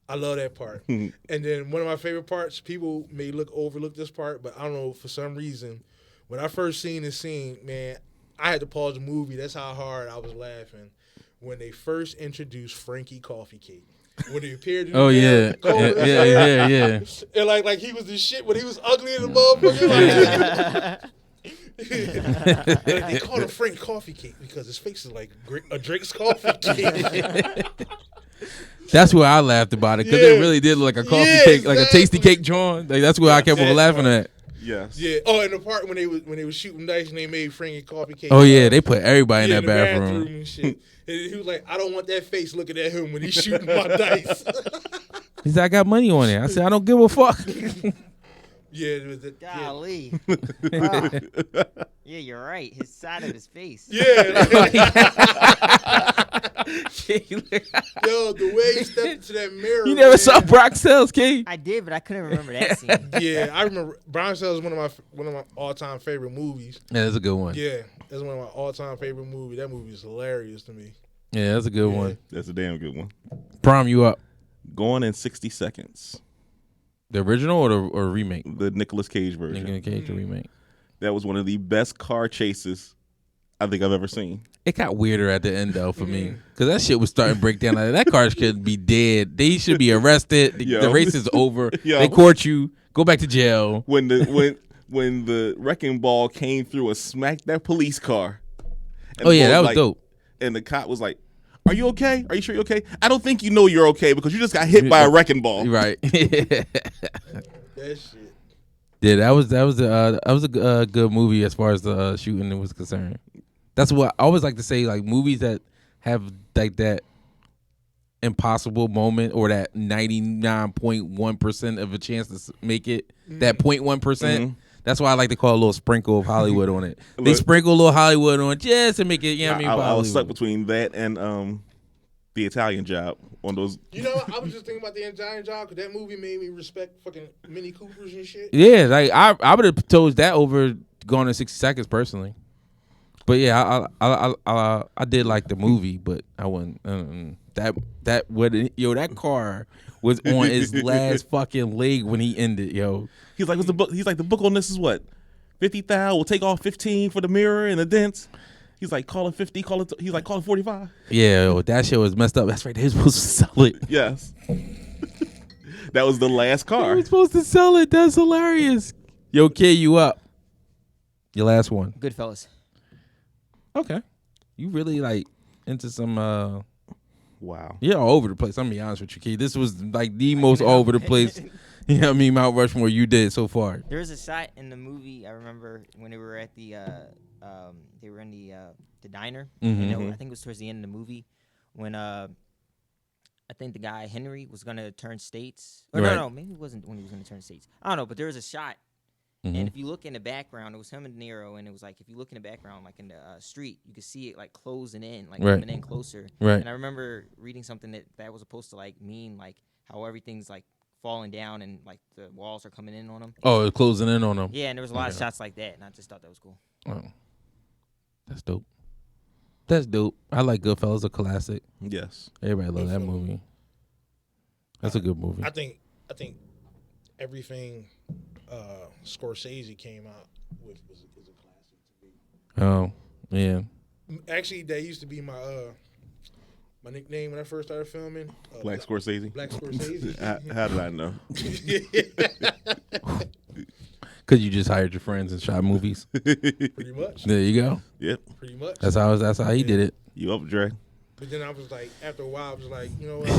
I love that part. And then one of my favorite parts, people may overlook this part, but I don't know, for some reason, when I first seen this scene, man, I had to pause the movie. That's how hard I was laughing when they first introduced Frankie Coffee Cake. When he appeared in the Oh yeah. cover. Yeah. And like he was the shit, but he was ugly in the motherfucker. Like, They call it Frank Coffee Cake because his face is like a Drake's coffee cake. That's where I laughed about it because Yeah. it really did look like a coffee Yeah, cake, like a tasty exactly. cake drawing. Like that's where I kept on That laughing part. at. Yes. Yeah. Oh, and the part when they was shooting dice and they made Frank Coffee Cake. Oh yeah, they put everybody in yeah, that the bathroom. and shit. And he was like, I don't want that face looking at him when he's shooting my dice. He said, "I got money on it." I said, "I don't give a fuck." Yeah, it was the, Golly. Wow. Yeah, you're right. His side of his face. yeah. Yo, the way he stepped into that mirror. You never man. saw Brock Sells, King? I did, but I couldn't remember that scene. Yeah, I remember. Brown Cell is one of my all time favorite movies. Yeah, that's a good one. Yeah, that's one of my all time favorite movies. That movie is hilarious to me. Yeah, that's a good one. That's a damn good one. Prom, you up? Gone in 60 Seconds. The original or remake? The Nicolas Cage version. Nicolas Cage remake. That was one of the best car chases I think I've ever seen. It got weirder at the end though for me because that shit was starting to break down. Like, that car should be dead. They should be arrested. The race is over. Yo. They court you. Go back to jail. When the wrecking ball came through and smacked that police car. And Oh yeah, that was like, dope. And the cop was like, "Are you okay? Are you sure you're okay? I don't think you know you're okay because you just got hit by a wrecking ball." Right. That shit. Yeah, that was a good movie as far as the shooting was concerned. That's what I always like to say. Like movies that have like that impossible moment or that 99.1% of a chance to make it, that 0.1%. That's why I like to call a little sprinkle of Hollywood on it. They sprinkle a little Hollywood on it just to make it. You know what I mean? I was stuck between that and the Italian Job on those. You know, I was just thinking about the Italian Job because that movie made me respect fucking Mini Coopers and shit. Yeah, like I would have chose that over Gone in 60 Seconds personally. But yeah, I did like the movie, but I wouldn't. That car was on his last fucking leg when he ended, yo. He's like, "What's the book?" He's like, "The book on this is what, 50,000. We'll take off 15 for the mirror and the dents." He's like, "Call it 50. Call it." He's like, "Call it 45." Yeah, yo, that shit was messed up. That's right. They were supposed to sell it. Yes. That was the last They car. were supposed to sell it. That's hilarious. Yo, kid, you up? Your last one. Goodfellas. Okay. You really like into some Wow. you're all over the place. I'm gonna be honest with you, kid. This was like the most all over the place. You know what I mean? Mount Rushmore you did so far. There was a shot in the movie I remember when they were at the they were in the diner. I think it was towards the end of the movie when I think the guy Henry was gonna turn states. Or Right. no, maybe it wasn't when he was gonna turn states. I don't know, but there was a shot. And if you look in the background, it was him and De Niro, and it was like if you look in the background, like in the street, you could see it like closing in, like Right. coming in closer. Right. And I remember reading something that was supposed to like mean like how everything's like falling down and like the walls are coming in on them. Oh, it's closing in on them. Yeah, and there was a lot of shots like that, and I just thought that was cool. Oh. That's dope. That's dope. I like Goodfellas, a classic. Yes. Everybody love that movie. That's a good movie. I think everything Scorsese came out with is a classic to me. Oh, yeah. Actually, that used to be my nickname when I first started filming. Black Scorsese. Black Scorsese. How did I know? Because you just hired your friends and shot movies. Pretty much. There you go. Yep. Pretty much. That's how he did it. You up, Dre? But then I was like, after a while, I was like, you know what?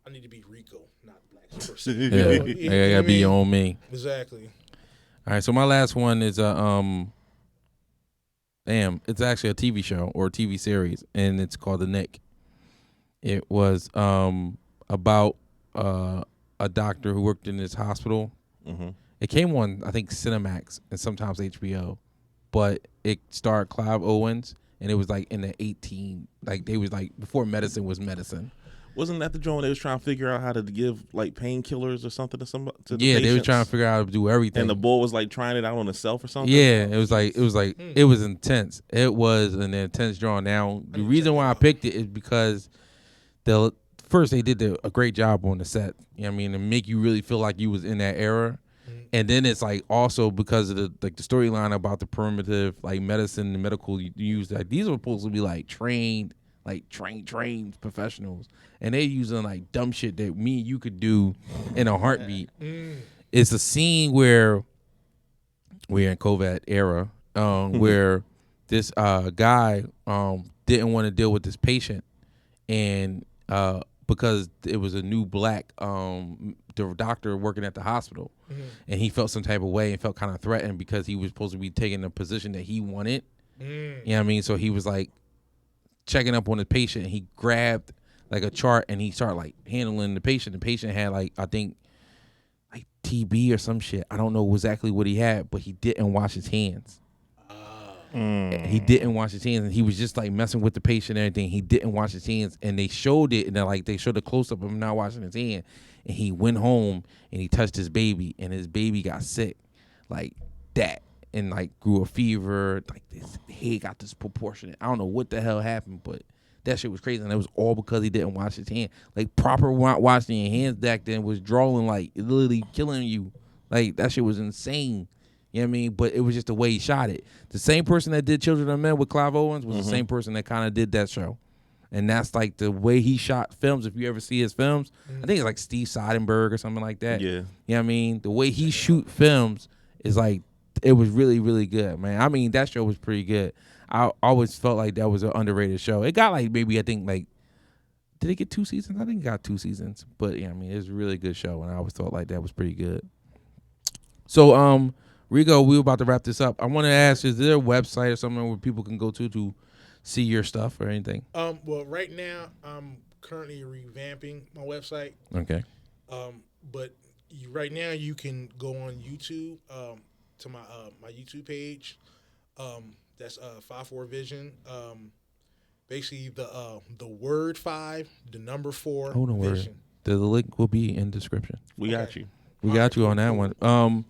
I need to be Rico, not Black Scorsese. Yeah, You know I what gotta I be mean? your own me. Exactly. All right, so my last one is it's actually a TV show or a TV series, and it's called The Nick. It was about a doctor who worked in this hospital. Mm-hmm. It came on, I think, Cinemax and sometimes HBO, but it starred Clive Owens, and it was like in the they was like before medicine was medicine. Wasn't that the joint they was trying to figure out how to give like painkillers or something to the Yeah, patients? they were trying to figure out how to do everything. And the boy was like trying it out on himself or something. Yeah, it was intense. It was an intense draw. Now, the reason why I picked it is because first they did a great job on the set. You know what I mean? To make you really feel like you was in that era. And then it's like also because of the storyline about the primitive like medicine and medical use, like these are supposed to be like trained professionals, and they're using like dumb shit that me and you could do in a heartbeat. It's a scene where we're in COVID era, where this guy didn't want to deal with this patient, and because it was a new black the doctor working at the hospital, and he felt some type of way and felt kind of threatened because he was supposed to be taking the position that he wanted. You know what I mean? So he was like checking up on the patient, and he grabbed like a chart and he started like handling the patient. The patient had like, I think, like TB or some shit. I don't know exactly what he had, but he didn't wash his hands. He didn't wash his hands, and he was just like messing with the patient and everything. He didn't wash his hands, and they showed it, and they showed a close up of him not washing his hand. And he went home and he touched his baby, and his baby got sick, like that, and like grew a fever. Like his head got disproportionate. I don't know what the hell happened, but that shit was crazy, and it was all because he didn't wash his hand. Like proper washing your hands back then was drawing, like literally killing you. Like that shit was insane. You know what I mean? But it was just the way he shot it. The same person that did Children of Men with Clive Owens was the same person that kind of did that show. And that's like the way he shot films. If you ever see his films, I think it's like Steve Seidenberg or something like that. Yeah. You know what I mean? The way he shoot films is like, it was really, really good, man. I mean, that show was pretty good. I always felt like that was an underrated show. It got like maybe, I think like, did it get 2 seasons? I think it got 2 seasons. But yeah, I mean, it was a really good show, and I always thought like that was pretty good. So, Rico, we were about to wrap this up. I want to ask, is there a website or something where people can go to see your stuff or anything? Well, right now I'm currently revamping my website. Okay. But right now you can go on YouTube to my my YouTube page. That's 54 Vision. Basically the word 5, the number 4. Hold on, Vision. the link will be in description. We got you. We got you on that one.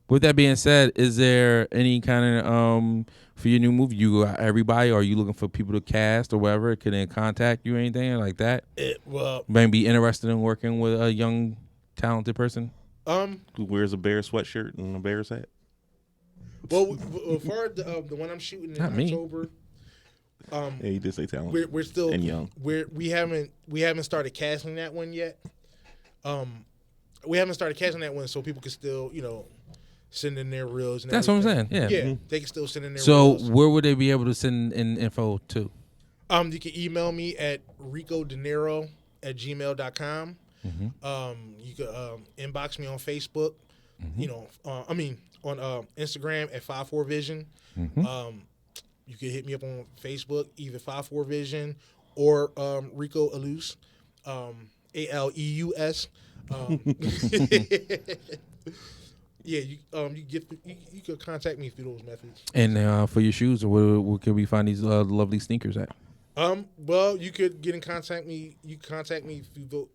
With that being said, is there any kind of for your new movie, you got everybody, or are you looking for people to cast or whatever? Can they contact you or anything like that? Well, Maybe interested in working with a young, talented person? Who wears a bear sweatshirt and a bear's hat? Well, for the one I'm shooting in Not me. October, Yeah, you did say talented. we're still and young. We haven't started casting that one yet. We haven't started casting that one, so people can still send in their reels. And That's what I'm everything. saying. Yeah. Yeah, they can still send in their So reels. where would they be able to send in info to? You can email me at ricodeniro@gmail.com. You can inbox me on Facebook. On Instagram at 54 Vision. You can hit me up on Facebook, either 54 Vision or Rico Aleus, Aleus. Yeah, you can contact me through those methods. And for your shoes, where can we find these lovely sneakers at? Well, you could get in contact me. You can contact me through the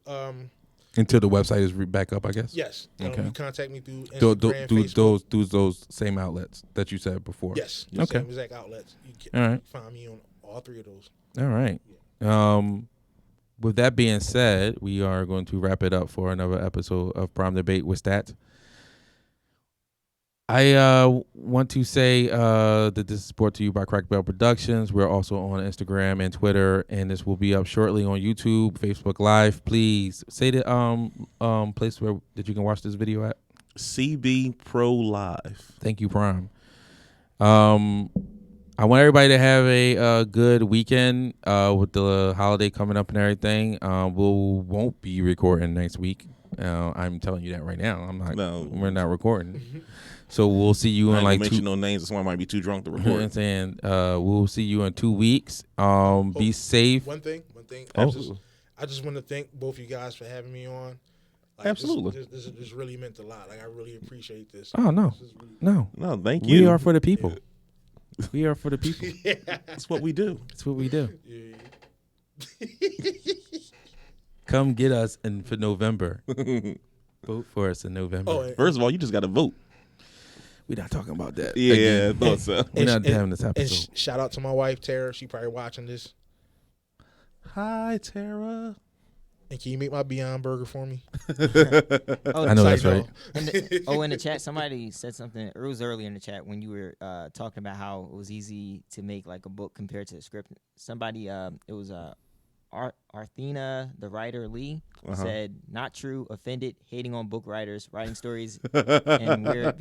Until the website is back up, I guess. Yes. Okay. You contact me through Instagram, Facebook. Those same outlets that you said before. Yes. Okay. Same exact outlets. You can All right. find me on all 3 of those. All right. With that being said, we are going to wrap it up for another episode of Prime Debate with Stats. I want to say that this is brought to you by Crack Bell Productions. We're also on Instagram and Twitter, and this will be up shortly on YouTube, Facebook Live. Please say the place where that you can watch this video at. CB Pro Live. Thank you, Prime. I want everybody to have a good weekend with the holiday coming up and everything. Won't be recording next week. I'm telling you that right now. We're not recording. So we'll see you in like mention no names. Someone might be too drunk to record. You know what I'm saying? We'll see you in 2 weeks. Be safe. One thing. Oh. I just want to thank both you guys for having me on. Like, Absolutely. This really meant a lot. Like, I really appreciate this. Oh, no. No, thank you. We are for the people. We are for the people. Yeah. That's what we do. That's what we do. Yeah. Come get us for November. Vote for us in November. Oh, First of all, you just got to vote. We're not talking about that. Yeah, again. I thought so. We're not having this And episode. shout out to my wife, Tara. She probably watching this. Hi, Tara. And can you make my Beyond Burger for me? I know that's right. In the chat, somebody said something. It was earlier in the chat when you were talking about how it was easy to make like a book compared to a script. Somebody, it was Arthena, the writer Lee, said, "Not true. Offended. Hating on book writers, writing stories, and where it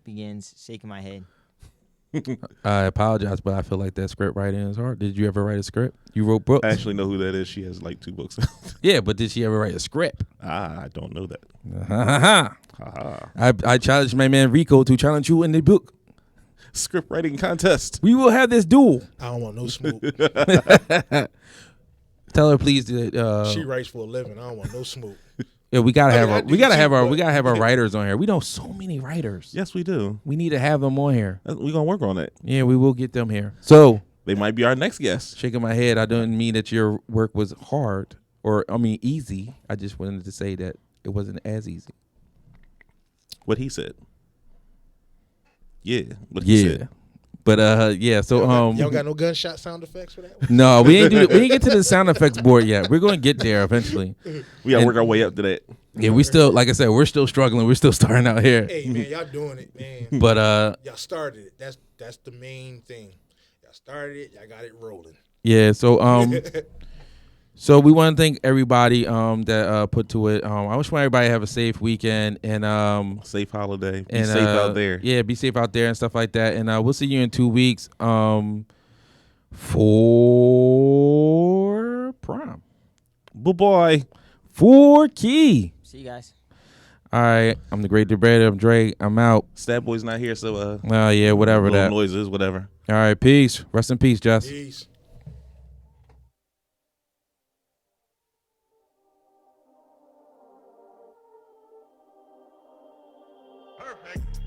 begins. Shaking my head." I apologize, but I feel like that script writing is hard. Did you ever write a script? You wrote books? I actually know who that is. She has like 2 books out. Yeah, but did she ever write a script? I don't know that. I challenged my man Rico to challenge you in the book. Script writing contest. We will have this duel. I don't want no smoke. Tell her please that She writes for a living. I don't want no smoke. yeah, we gotta have I our do we gotta too, have our but- we gotta have our writers on here. We know so many writers. Yes, we do. We need to have them on here. We're going to work on it. Yeah, we will get them here. So, They might be our next guest. shaking my head, I don't mean that your work was hard or I mean easy. I just wanted to say that it wasn't as easy. What he said. Yeah. What he said. But yeah, so Y'all got no gunshot sound effects for that one? no, we ain't get to the sound effects board yet. We're gonna get there eventually. We got to work our way up to that. Yeah, we still, like I said, we're still struggling. We're still starting out here. Hey man, y'all doing it, man. But Y'all started it. That's the main thing. Y'all started it. Y'all got it rolling. yeah, so we want to thank everybody that put to it. I wish everybody have a safe weekend and Safe holiday. Be and safe out there. Yeah, be safe out there and stuff like that. And we'll see you in 2 weeks for prom. Bye-bye. For Key. See you guys. All right, I'm the Great Debater. I'm Dre. I'm out. Stat Boy's not here, so Yeah, whatever little that. noises, whatever. All right, peace. Rest in peace, Jess. Peace. Perfect.